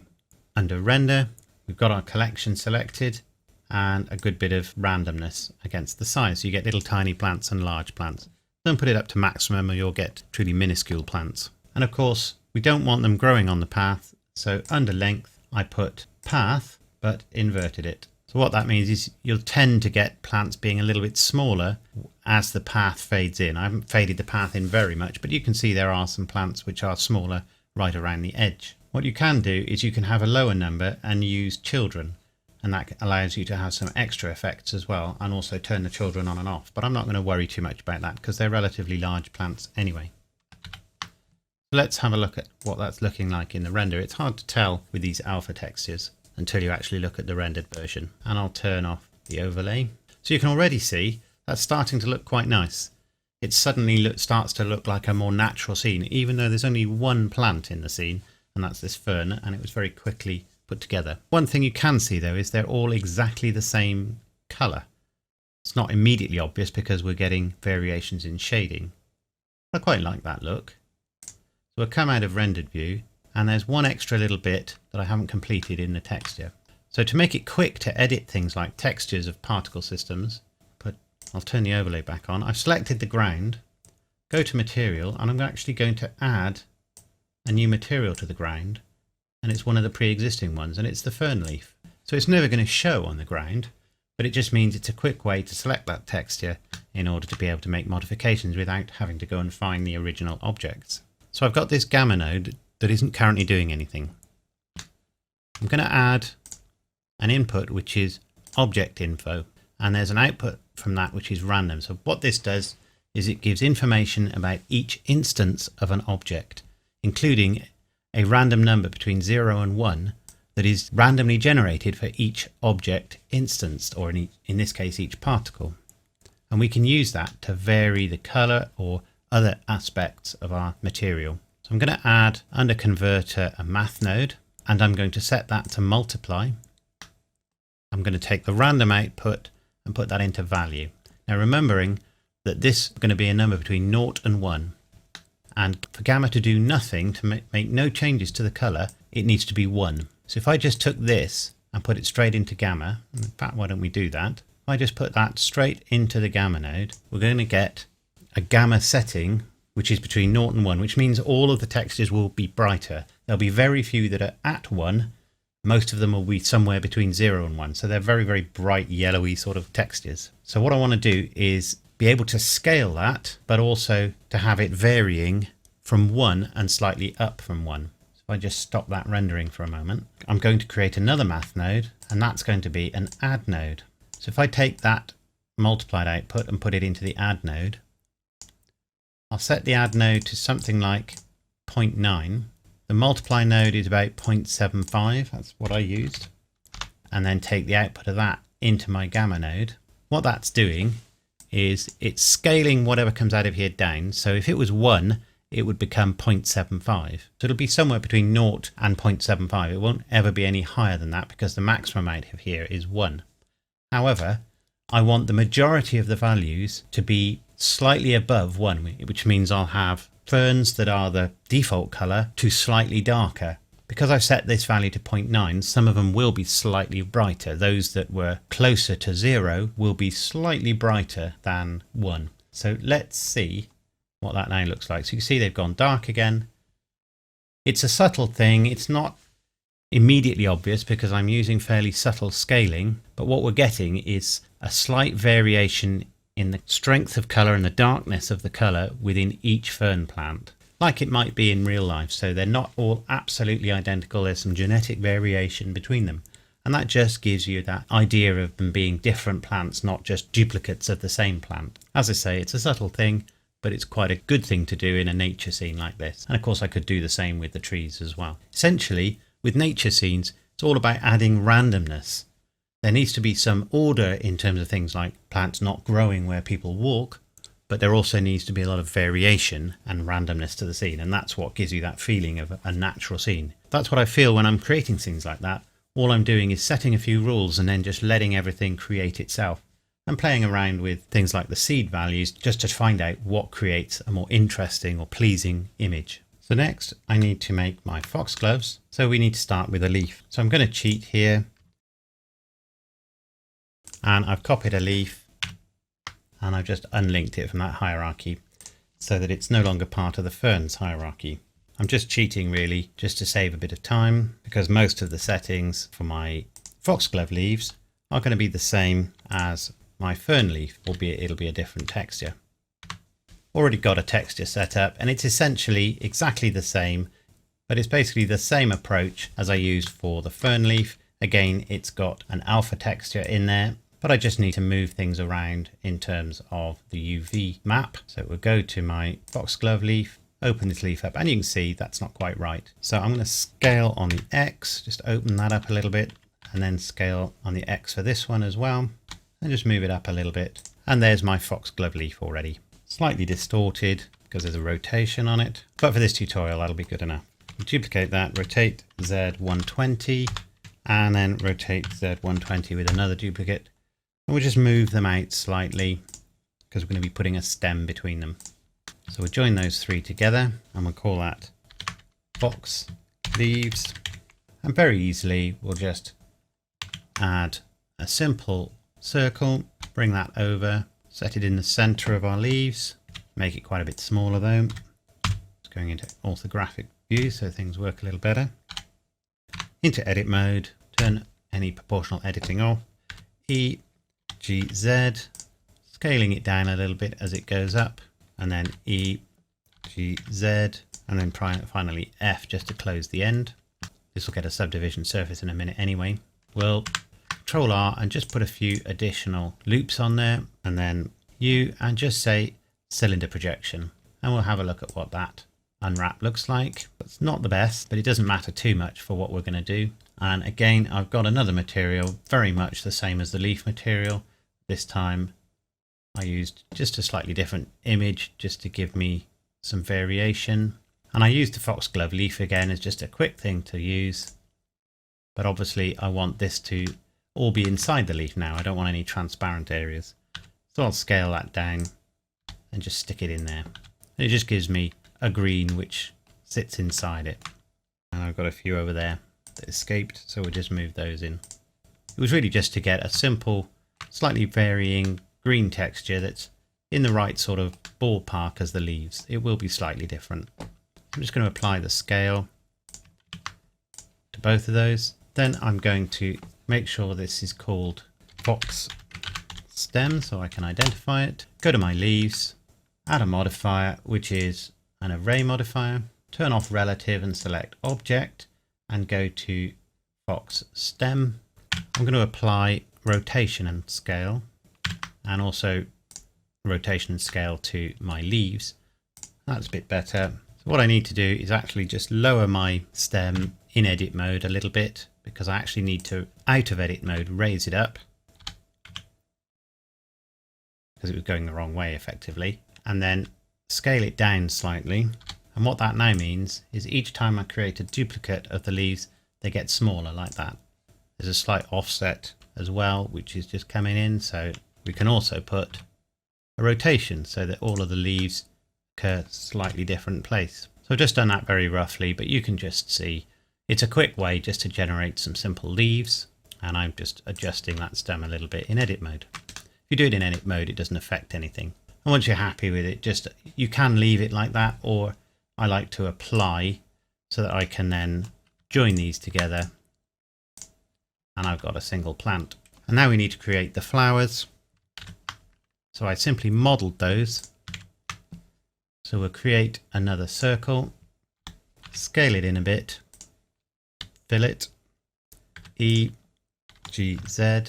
Under render, we've got our collection selected and a good bit of randomness against the size. So you get little tiny plants and large plants. Don't put it up to maximum or you'll get truly minuscule plants. And of course, we don't want them growing on the path. So under length, I put path, but inverted it. So what that means is you'll tend to get plants being a little bit smaller as the path fades in. I haven't faded the path in very much, but you can see there are some plants which are smaller right around the edge. What you can do is you can have a lower number and use children. and that allows you to have some extra effects as well, and also turn the children on and off. But I'm not going to worry too much about that because they're relatively large plants anyway. Let's have a look at what that's looking like in the render. It's hard to tell with these alpha textures until you actually look at the rendered version. And I'll turn off the overlay. So you can already see that's starting to look quite nice. It suddenly starts to look like a more natural scene, even though there's only one plant in the scene, and that's this fern, and it was very quickly put together. One thing you can see though is they're all exactly the same colour. It's not immediately obvious because we're getting variations in shading. I quite like that look. So we'll come out of rendered view, and there's one extra little bit that I haven't completed in the texture. So to make it quick to edit things like textures of particle systems, I'll turn the overlay back on. I've selected the ground, go to material, and I'm actually going to add a new material to the ground, and it's one of the pre-existing ones, and it's the fern leaf. So it's never going to show on the ground, but it just means it's a quick way to select that texture in order to be able to make modifications without having to go and find the original objects. So I've got this gamma node that isn't currently doing anything. I'm going to add an input which is object info, and there's an output from that which is random. So what this does is it gives information about each instance of an object, including a random number between 0 and 1 that is randomly generated for each object instanced, or in this case each particle. And we can use that to vary the color or other aspects of our material. So I'm going to add under converter a math node, and I'm going to set that to multiply. I'm going to take the random output and put that into value. Now remembering that this is going to be a number between 0 and 1, and for gamma to do nothing, to make no changes to the color, it needs to be 1. So if I just took this and put it straight into gamma, in fact why don't we do that, if I just put that straight into the gamma node, we're going to get a gamma setting which is between 0 and 1, which means all of the textures will be brighter. There'll be very few that are at 1. Most of them will be somewhere between 0 and 1. So they're very, very bright, yellowy sort of textures. So what I want to do is be able to scale that, but also to have it varying from 1 and slightly up from 1. So if I just stop that rendering for a moment, I'm going to create another math node, and that's going to be an add node. So if I take that multiplied output and put it into the add node, I'll set the add node to something like 0.9. The multiply node is about 0.75, that's what I used, and then take the output of that into my gamma node. What that's doing is it's scaling whatever comes out of here down. So if it was 1, it would become 0.75. So it'll be somewhere between 0 and 0.75. It won't ever be any higher than that because the maximum out of here is 1. However, I want the majority of the values to be slightly above 1, which means I'll have ferns that are the default color to slightly darker. Because I've set this value to 0.9, some of them will be slightly brighter. Those that were closer to 0 will be slightly brighter than 1. So let's see what that now looks like. So you can see they've gone dark again. It's a subtle thing. It's not immediately obvious because I'm using fairly subtle scaling, but what we're getting is a slight variation in the strength of colour and the darkness of the colour within each fern plant, like it might be in real life. So they're not all absolutely identical, there's some genetic variation between them, and that just gives you that idea of them being different plants, not just duplicates of the same plant. As I say, it's a subtle thing, but it's quite a good thing to do in a nature scene like this. And of course I could do the same with the trees as well. Essentially, with nature scenes, it's all about adding randomness. There needs to be some order in terms of things like plants not growing where people walk, but there also needs to be a lot of variation and randomness to the scene, and that's what gives you that feeling of a natural scene. That's what I feel when I'm creating scenes like that. All I'm doing is setting a few rules and then just letting everything create itself, and playing around with things like the seed values just to find out what creates a more interesting or pleasing image. So next I need to make my foxgloves, so we need to start with a leaf. So I'm going to cheat here, and I've copied a leaf and I've just unlinked it from that hierarchy so that it's no longer part of the ferns hierarchy. I'm just cheating really just to save a bit of time, because most of the settings for my foxglove leaves are going to be the same as my fern leaf, albeit it'll be a different texture. Already got a texture set up, and it's essentially exactly the same, but it's basically the same approach as I used for the fern leaf, Again, it's got an alpha texture in there, but I just need to move things around in terms of the UV map. So we'll go to my foxglove leaf, open this leaf up, and you can see that's not quite right. So I'm going to scale on the X, just open that up a little bit, and then scale on the X for this one as well, and just move it up a little bit. And there's my foxglove leaf already. Slightly distorted because there's a rotation on it, but for this tutorial that'll be good enough. Duplicate that, rotate Z120, and then rotate Z120 with another duplicate. And we'll just move them out slightly because we're going to be putting a stem between them. So we'll join those three together and we'll call that fox leaves. And very easily we'll just add a simple circle, bring that over, set it in the center of our leaves, make it quite a bit smaller though. It's going into orthographic view so things work a little better. Into edit mode, turn any proportional editing off. E, G, Z, scaling it down a little bit as it goes up, and then E, G, Z, and then finally F just to close the end. This will get a subdivision surface in a minute anyway. We'll Control R and just put a few additional loops on there, and then U and just say cylinder projection, and we'll have a look at what that unwrap looks like. It's not the best, but it doesn't matter too much for what we're going to do. And again, I've got another material very much the same as the leaf material. This time I used just a slightly different image just to give me some variation, and I used the foxglove leaf again as just a quick thing to use, but obviously I want this to all be inside the leaf now. I don't want any transparent areas, so I'll scale that down and just stick it in there. And it just gives me a green which sits inside it, and I've got a few over there that escaped, so we'll just move those in. It was really just to get a simple, slightly varying green texture that's in the right sort of ballpark as the leaves. It will be slightly different. I'm just going to apply the scale to both of those. Then I'm going to make sure this is called fox stem so I can identify it. Go to my leaves, add a modifier which is an array modifier, turn off relative and select object and go to fox stem. I'm going to apply rotation and scale, and also rotation and scale to my leaves. That's a bit better. So what I need to do is actually just lower my stem in edit mode a little bit, because I actually need to, out of edit mode, raise it up because it was going the wrong way effectively, and then scale it down slightly. And what that now means is each time I create a duplicate of the leaves, they get smaller like that. There's a slight offset as well, which is just coming in, so we can also put a rotation so that all of the leaves occur slightly different place. So I've just done that very roughly, but you can just see it's a quick way just to generate some simple leaves, and I'm just adjusting that stem a little bit in edit mode. If you do it in edit mode, it doesn't affect anything. And once you're happy with it, just you can leave it like that, or I like to apply so that I can then join these together and I've got a single plant. And now we need to create the flowers. So I simply modeled those. So we'll create another circle, scale it in a bit, fill it, E, G, Z,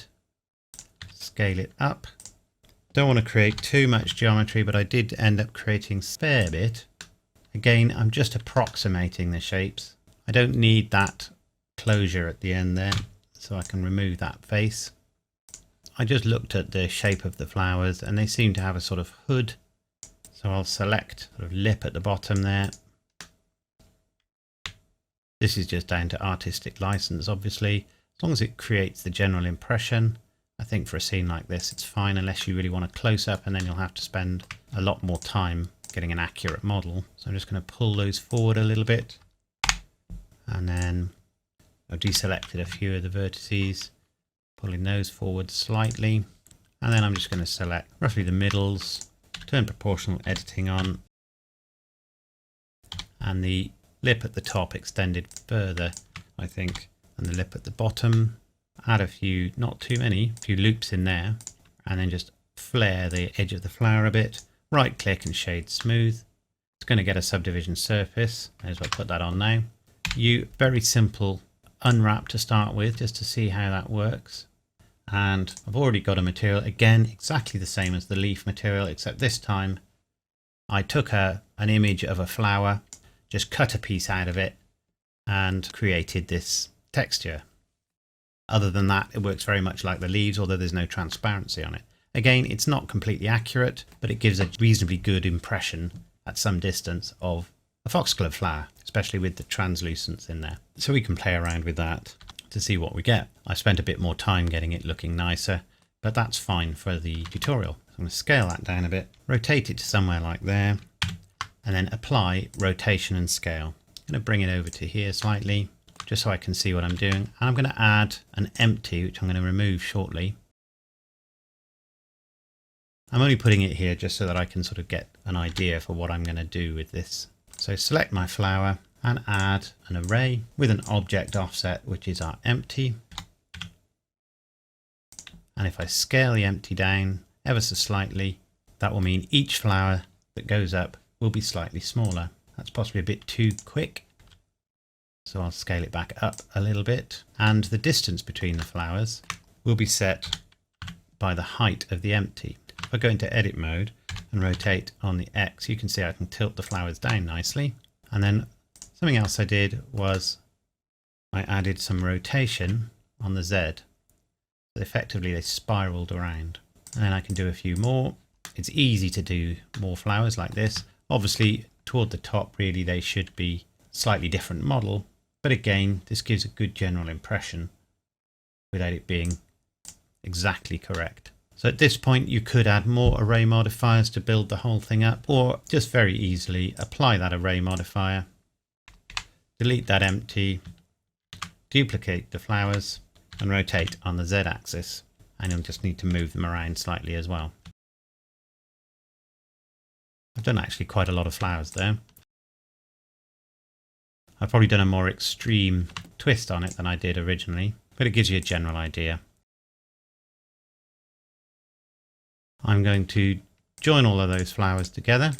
scale it up. Don't want to create too much geometry, but I did end up creating a fair bit. Again, I'm just approximating the shapes. I don't need that closure at the end there, so I can remove that face. I just looked at the shape of the flowers and they seem to have a sort of hood. So I'll select sort of lip at the bottom there. This is just down to artistic license, obviously. As long as it creates the general impression, I think for a scene like this, it's fine, unless you really want a close up, and then you'll have to spend a lot more time getting an accurate model. So I'm just going to pull those forward a little bit. And then I've deselected a few of the vertices, pulling those forward slightly. And then I'm just going to select roughly the middles, turn proportional editing on, and the lip at the top extended further, I think, and the lip at the bottom. Add a few, not too many, a few loops in there, and then just flare the edge of the flower a bit. Right click and shade smooth. It's going to get a subdivision surface. May as well put that on now. Very simple unwrap to start with, just to see how that works. And I've already got a material, again, exactly the same as the leaf material, except this time I took an image of a flower, just cut a piece out of it and created this texture. Other than that, it works very much like the leaves, although there's no transparency on it. Again, it's not completely accurate, but it gives a reasonably good impression at some distance of a foxglove flower, especially with the translucence in there. So we can play around with that to see what we get. I spent a bit more time getting it looking nicer, but that's fine for the tutorial. So I'm going to scale that down a bit, rotate it to somewhere like there, and then apply rotation and scale. I'm going to bring it over to here slightly, just so I can see what I'm doing. And I'm going to add an empty, which I'm going to remove shortly. I'm only putting it here just so that I can sort of get an idea for what I'm going to do with this. So select my flower and add an array with an object offset, which is our empty. And if I scale the empty down ever so slightly, that will mean each flower that goes up will be slightly smaller. That's possibly a bit too quick. So I'll scale it back up a little bit. And the distance between the flowers will be set by the height of the empty. If I go into edit mode and rotate on the X, you can see I can tilt the flowers down nicely. And then something else I did was I added some rotation on the Z. So effectively they spiraled around. And then I can do a few more. It's easy to do more flowers like this. Obviously toward the top really they should be slightly different model. But again, this gives a good general impression without it being exactly correct. So at this point, you could add more array modifiers to build the whole thing up, or just very easily apply that array modifier, delete that empty, duplicate the flowers and rotate on the Z axis. And you'll just need to move them around slightly as well. I've done actually quite a lot of flowers there. I've probably done a more extreme twist on it than I did originally, but it gives you a general idea. I'm going to join all of those flowers together,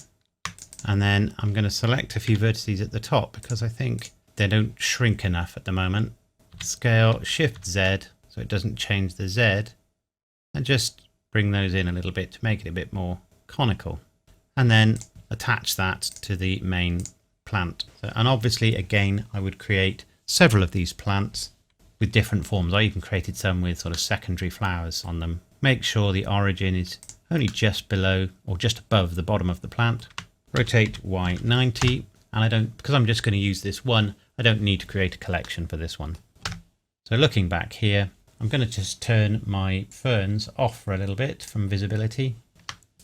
and then I'm going to select a few vertices at the top because I think they don't shrink enough at the moment. Scale Shift Z so it doesn't change the Z, and just bring those in a little bit to make it a bit more conical, and then attach that to the main plant. And obviously again I would create several of these plants with different forms. I even created some with sort of secondary flowers on them. Make sure the origin is only just below or just above the bottom of the plant. Rotate Y90, and because I'm just going to use this one, I don't need to create a collection for this one. So looking back here, I'm going to just turn my ferns off for a little bit from visibility.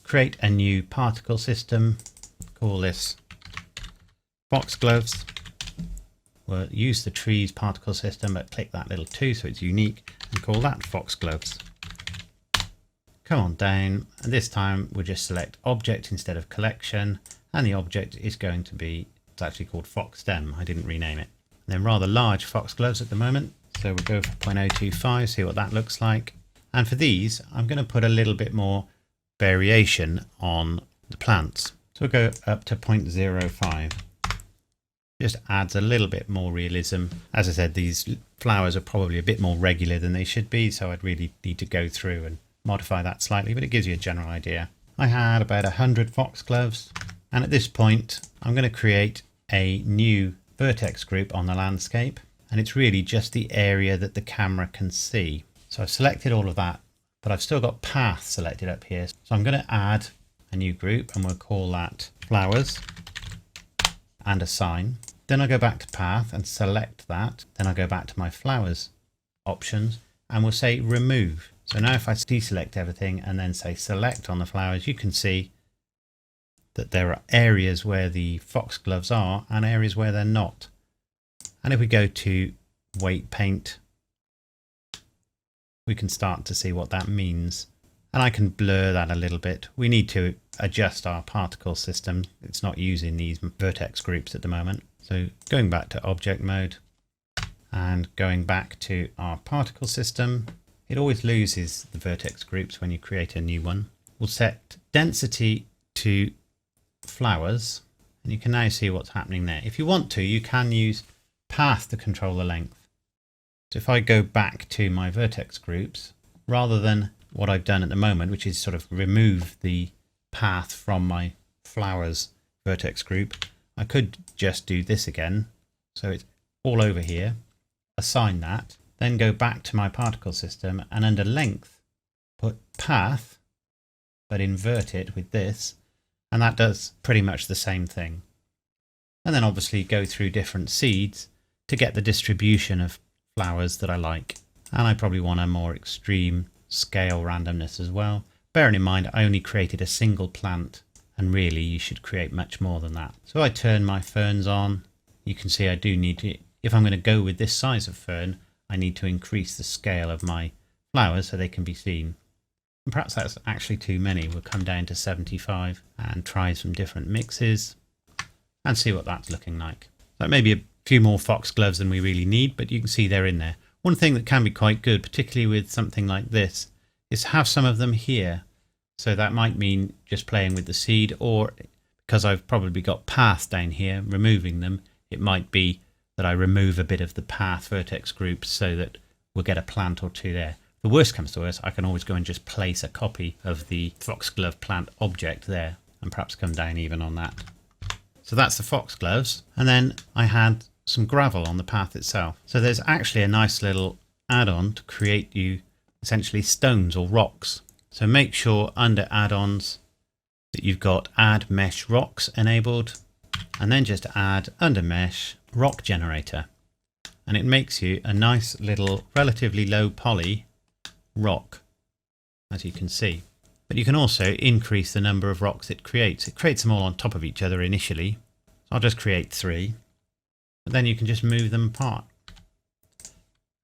Create a new particle system, call this foxgloves. We'll use the trees particle system, but click that little 2 so it's unique, and call that foxgloves. Come on down, and this time we'll just select object instead of collection, and the object is going to be, it's actually called foxstem. I didn't rename it. And then rather large foxgloves at the moment, so we'll go for 0.025, see what that looks like. And for these, I'm going to put a little bit more variation on the plants. So we'll go up to 0.05. Just adds a little bit more realism. As I said, these flowers are probably a bit more regular than they should be, so I'd really need to go through and modify that slightly, but it gives you a general idea. I had about 100 foxgloves, and at this point I'm going to create a new vertex group on the landscape, and it's really just the area that the camera can see. So I've selected all of that, but I've still got path selected up here. So I'm going to add a new group, and we'll call that flowers and assign. Then I go back to path and select that. Then I go back to my flowers options and we'll say remove. So now if I deselect everything and then say select on the flowers, you can see that there are areas where the foxgloves are and areas where they're not. And if we go to weight paint, we can start to see what that means. And I can blur that a little bit. We need to adjust our particle system. It's not using these vertex groups at the moment. So going back to object mode and going back to our particle system, it always loses the vertex groups when you create a new one. We'll set density to flowers, and you can now see what's happening there. If you want to, you can use path to control the length. So if I go back to my vertex groups, rather than what I've done at the moment, which is sort of remove the path from my flowers vertex group, I could just do this again. So it's all over here, assign that, then go back to my particle system and under length, put path, but invert it with this. And that does pretty much the same thing. And then obviously go through different seeds to get the distribution of flowers that I like. And I probably want a more extreme scale randomness as well. Bearing in mind, I only created a single plant and really you should create much more than that. So I turn my ferns on. You can see I do need to, if I'm going to go with this size of fern, I need to increase the scale of my flowers so they can be seen. And perhaps that's actually too many. We'll come down to 75 and try some different mixes and see what that's looking like. That may be a few more foxgloves than we really need, but you can see they're in there. One thing that can be quite good, particularly with something like this, is have some of them here. So that might mean just playing with the seed, or because I've probably got path down here, removing them, it might be that I remove a bit of the path vertex group so that we'll get a plant or two there. The worst comes to worst, I can always go and just place a copy of the foxglove plant object there and perhaps come down even on that. So that's the foxgloves. And then I had some gravel on the path itself. So there's actually a nice little add-on to create you essentially stones or rocks. So make sure under add-ons that you've got add mesh rocks enabled, and then just add under mesh rock generator. And it makes you a nice little relatively low poly rock, as you can see. But you can also increase the number of rocks it creates. It creates them all on top of each other initially. So I'll just create 3, but then you can just move them apart.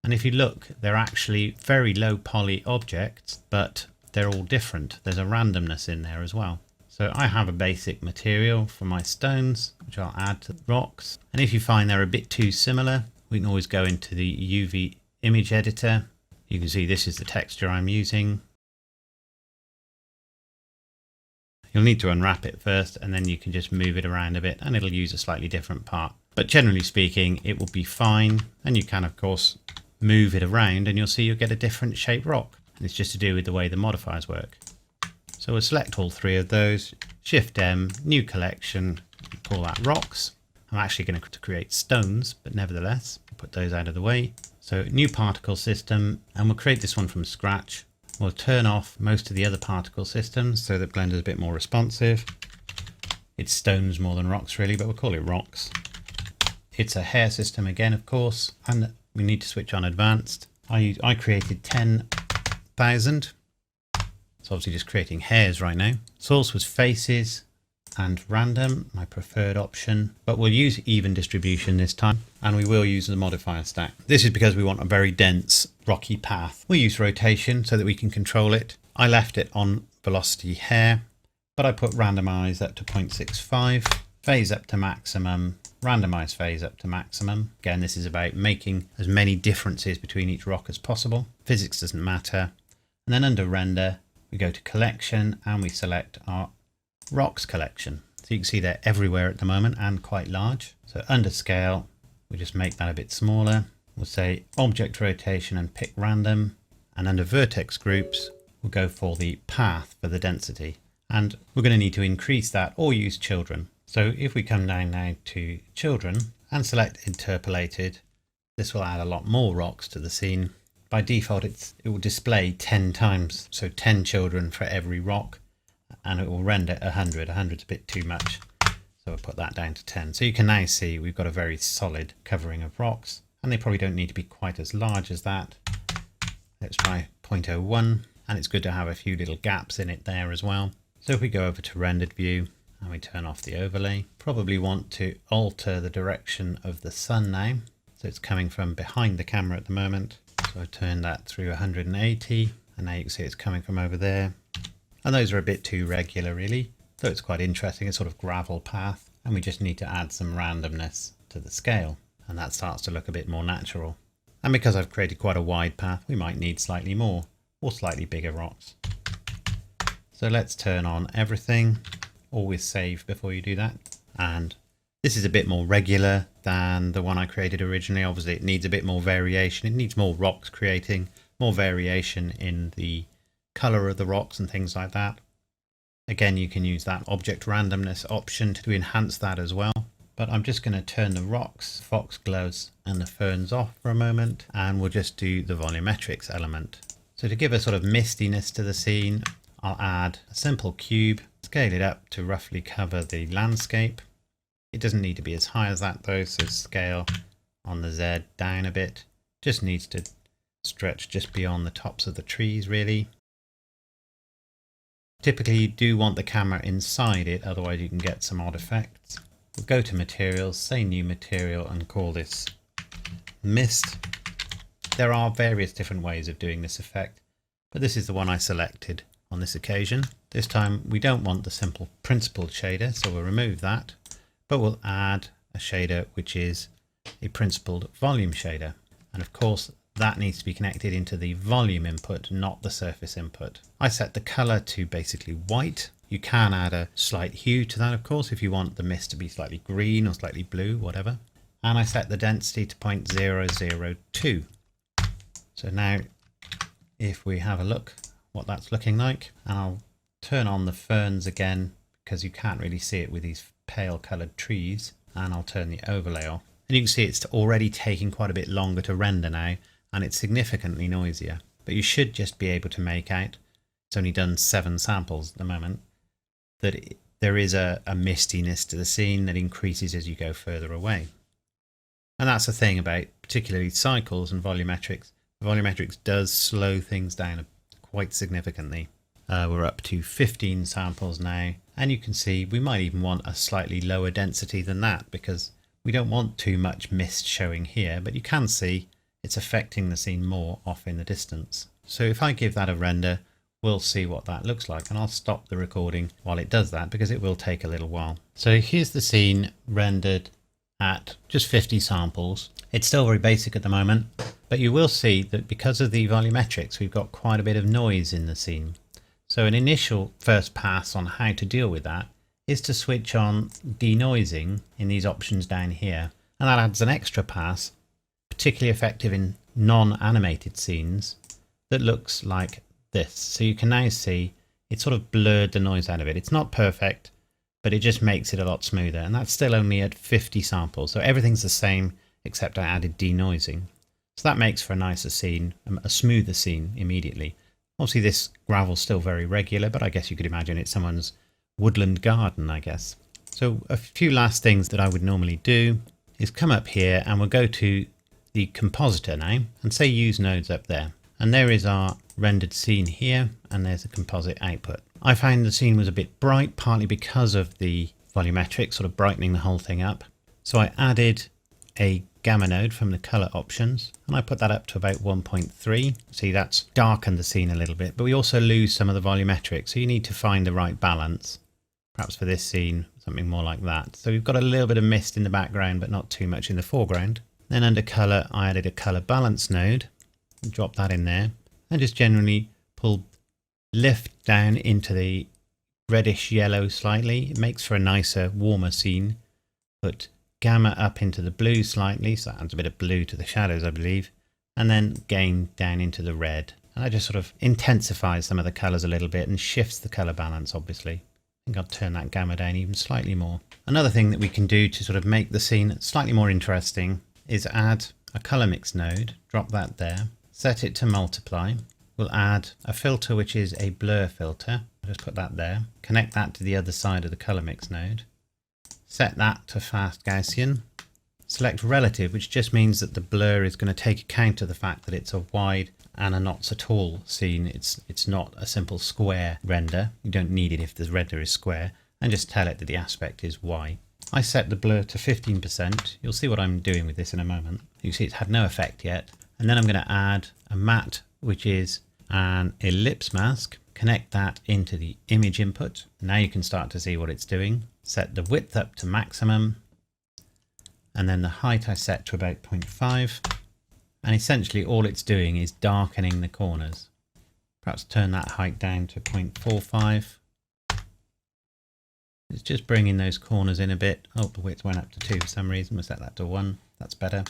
And if you look, they're actually very low poly objects, but they're all different. There's a randomness in there as well. So I have a basic material for my stones, which I'll add to the rocks. And if you find they're a bit too similar, we can always go into the UV image editor. You can see this is the texture I'm using. You'll need to unwrap it first and then you can just move it around a bit and it'll use a slightly different part. But generally speaking, it will be fine. And you can, of course, move it around and you'll see you'll get a different shaped rock. And it's just to do with the way the modifiers work. So we'll select all 3 of those, Shift M, new collection, call that rocks. I'm actually going to create stones, but nevertheless, put those out of the way. So new particle system, and we'll create this one from scratch. We'll turn off most of the other particle systems so that Blender's a bit more responsive. It's stones more than rocks really, but we'll call it rocks. It's a hair system again, of course, and we need to switch on advanced. I created 10,000. It's obviously just creating hairs right now. Source was faces and random, my preferred option, but we'll use even distribution this time, and we will use the modifier stack. This is because we want a very dense rocky path. We'll use rotation so that we can control it. I left it on velocity hair, but I put randomize up to 0.65, phase up to maximum, randomize phase up to maximum. Again, this is about making as many differences between each rock as possible. Physics doesn't matter. And then under render, we go to collection and we select our rocks collection. So you can see they're everywhere at the moment and quite large. So under scale, we just make that a bit smaller. We'll say object rotation and pick random. And under vertex groups, we'll go for the path for the density. And we're going to need to increase that or use children. So if we come down now to children and select interpolated, this will add a lot more rocks to the scene. By default, it will display 10 times. So 10 children for every rock. And it will render 100. 100's a bit too much, so we'll put that down to 10. So you can now see we've got a very solid covering of rocks, and they probably don't need to be quite as large as that. Let's try 0.01, and it's good to have a few little gaps in it there as well. So if we go over to rendered view and we turn off the overlay, probably want to alter the direction of the sun now. So it's coming from behind the camera at the moment. So I turn that through 180, and now you can see it's coming from over there. And those are a bit too regular really, though it's quite interesting, a sort of gravel path, and we just need to add some randomness to the scale, and that starts to look a bit more natural. And because I've created quite a wide path, we might need slightly more or slightly bigger rocks. So let's turn on everything, always save before you do that, and This is a bit more regular than the one I created originally. Obviously it needs a bit more variation. It needs more rocks creating, more variation in the color of the rocks and things like that. Again, you can use that object randomness option to enhance that as well. But I'm just going to turn the rocks, foxgloves and the ferns off for a moment, and we'll just do the volumetrics element. So to give a sort of mistiness to the scene, I'll add a simple cube, scale it up to roughly cover the landscape. It doesn't need to be as high as that though, so scale on the Z down a bit. Just needs to stretch just beyond the tops of the trees really. Typically you do want the camera inside it, otherwise you can get some odd effects. We'll go to materials, say new material and call this mist. There are various different ways of doing this effect, but this is the one I selected on this occasion. This time we don't want the simple principled shader, so we'll remove that. But we'll add a shader which is a principled volume shader. And of course that needs to be connected into the volume input, not the surface input. I set the color to basically white. You can add a slight hue to that, of course, if you want the mist to be slightly green or slightly blue, whatever. And I set the density to 0.002. So now if we have a look what that's looking like, and I'll turn on the ferns again because you can't really see it with these pale coloured trees, and I'll turn the overlay off. And you can see it's already taking quite a bit longer to render now, and it's significantly noisier. But you should just be able to make out, it's only done 7 samples at the moment, that there is a mistiness to the scene that increases as you go further away. And that's the thing about particularly cycles and volumetrics. Volumetrics does slow things down quite significantly. We're up to 15 samples now, and you can see we might even want a slightly lower density than that because we don't want too much mist showing here, but you can see it's affecting the scene more off in the distance. So if I give that a render, we'll see what that looks like, and I'll stop the recording while it does that because it will take a little while. So here's the scene rendered at just 50 samples. It's still very basic at the moment, but you will see that because of the volumetrics we've got quite a bit of noise in the scene. So an initial first pass on how to deal with that is to switch on denoising in these options down here, and that adds an extra pass, particularly effective in non-animated scenes, that looks like this. So you can now see it sort of blurred the noise out of it. It's not perfect, but it just makes it a lot smoother, and that's still only at 50 samples, so everything's the same except I added denoising. So that makes for a nicer scene, a smoother scene immediately. Obviously this gravel's still very regular, but I guess you could imagine it's someone's woodland garden, I guess. So a few last things that I would normally do is come up here and we'll go to the compositor now and say use nodes up there. And there is our rendered scene here, and there's a composite output. I found the scene was a bit bright, partly because of the volumetric sort of brightening the whole thing up. So I added a gamma node from the color options, and I put that up to about 1.3. See, that's darkened the scene a little bit, but we also lose some of the volumetric, so you need to find the right balance. Perhaps for this scene, something more like that. So we've got a little bit of mist in the background, but not too much in the foreground. Then under color, I added a color balance node, drop that in there, and just generally pull lift down into the reddish yellow slightly. It makes for a nicer, warmer scene. Put gamma up into the blue slightly, so that adds a bit of blue to the shadows, I believe, and then gain down into the red. And that just sort of intensifies some of the colors a little bit and shifts the color balance, obviously. I think I'll turn that gamma down even slightly more. Another thing that we can do to sort of make the scene slightly more interesting is add a color mix node, drop that there, set it to multiply. We'll add a filter which is a blur filter. I'll just put that there, connect that to the other side of the color mix node. Set that to fast Gaussian. Select relative, which just means that the blur is going to take account of the fact that it's a wide and a not so tall scene. It's not a simple square render. You don't need it if the render is square, and just tell it that the aspect is Y. I set the blur to 15%. You'll see what I'm doing with this in a moment. You see it's had no effect yet. And then I'm going to add a matte, which is an ellipse mask. Connect that into the image input. Now you can start to see what it's doing. Set the width up to maximum, and then the height I set to about 0.5, and essentially all it's doing is darkening the corners. Perhaps turn that height down to 0.45. It's just bringing those corners in a bit. Oh, the width went up to 2 for some reason. We'll set that to 1. That's better.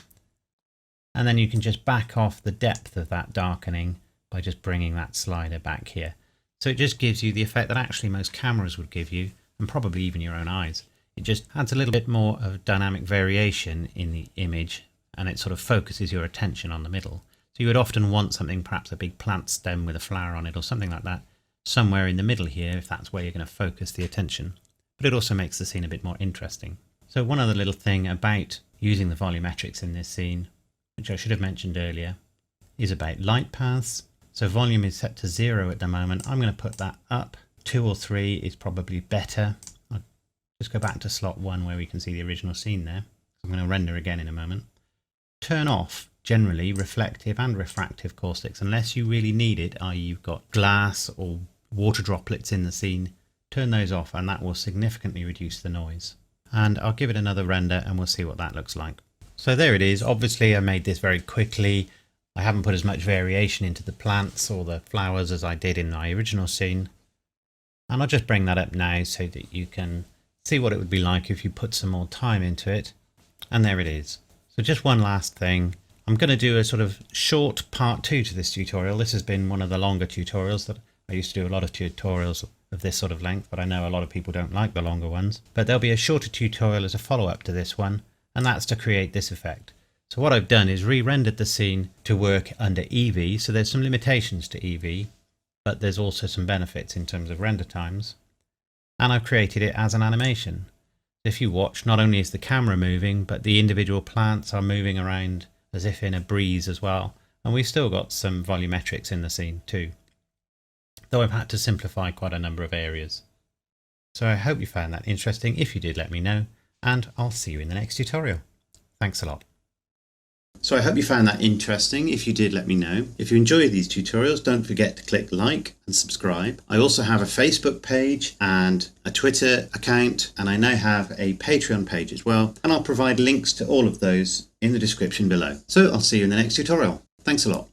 And then you can just back off the depth of that darkening by just bringing that slider back here. So it just gives you the effect that actually most cameras would give you, and probably even your own eyes. It just adds a little bit more of dynamic variation in the image, and it sort of focuses your attention on the middle. So you would often want something, perhaps a big plant stem with a flower on it or something like that, somewhere in the middle here if that's where you're going to focus the attention. But it also makes the scene a bit more interesting. So one other little thing about using the volumetrics in this scene, which I should have mentioned earlier, is about light paths. So volume is set to 0 at the moment. I'm going to put that up. 2 or 3 is probably better. I'll just go back to slot 1 where we can see the original scene there. I'm going to render again in a moment. Turn off generally reflective and refractive caustics unless you really need it, i.e. you've got glass or water droplets in the scene. Turn those off and that will significantly reduce the noise. And I'll give it another render and we'll see what that looks like. So there it is. Obviously I made this very quickly. I haven't put as much variation into the plants or the flowers as I did in my original scene. And I'll just bring that up now so that you can see what it would be like if you put some more time into it. And there it is. So just one last thing. I'm going to do a sort of short part 2 to this tutorial. This has been one of the longer tutorials. That I used to do a lot of tutorials of this sort of length, but I know a lot of people don't like the longer ones. But there'll be a shorter tutorial as a follow-up to this one, and that's to create this effect. So what I've done is re-rendered the scene to work under Eevee. So there's some limitations to Eevee, but there's also some benefits in terms of render times. And I've created it as an animation. If you watch, not only is the camera moving, but the individual plants are moving around as if in a breeze as well. And we've still got some volumetrics in the scene too, though I've had to simplify quite a number of areas. So I hope you found that interesting. If you did, let me know, and I'll see you in the next tutorial. Thanks a lot. So I hope you found that interesting. If you did, let me know. If you enjoy these tutorials, don't forget to click like and subscribe. I also have a Facebook page and a Twitter account, and I now have a Patreon page as well. And I'll provide links to all of those in the description below. So I'll see you in the next tutorial. Thanks a lot.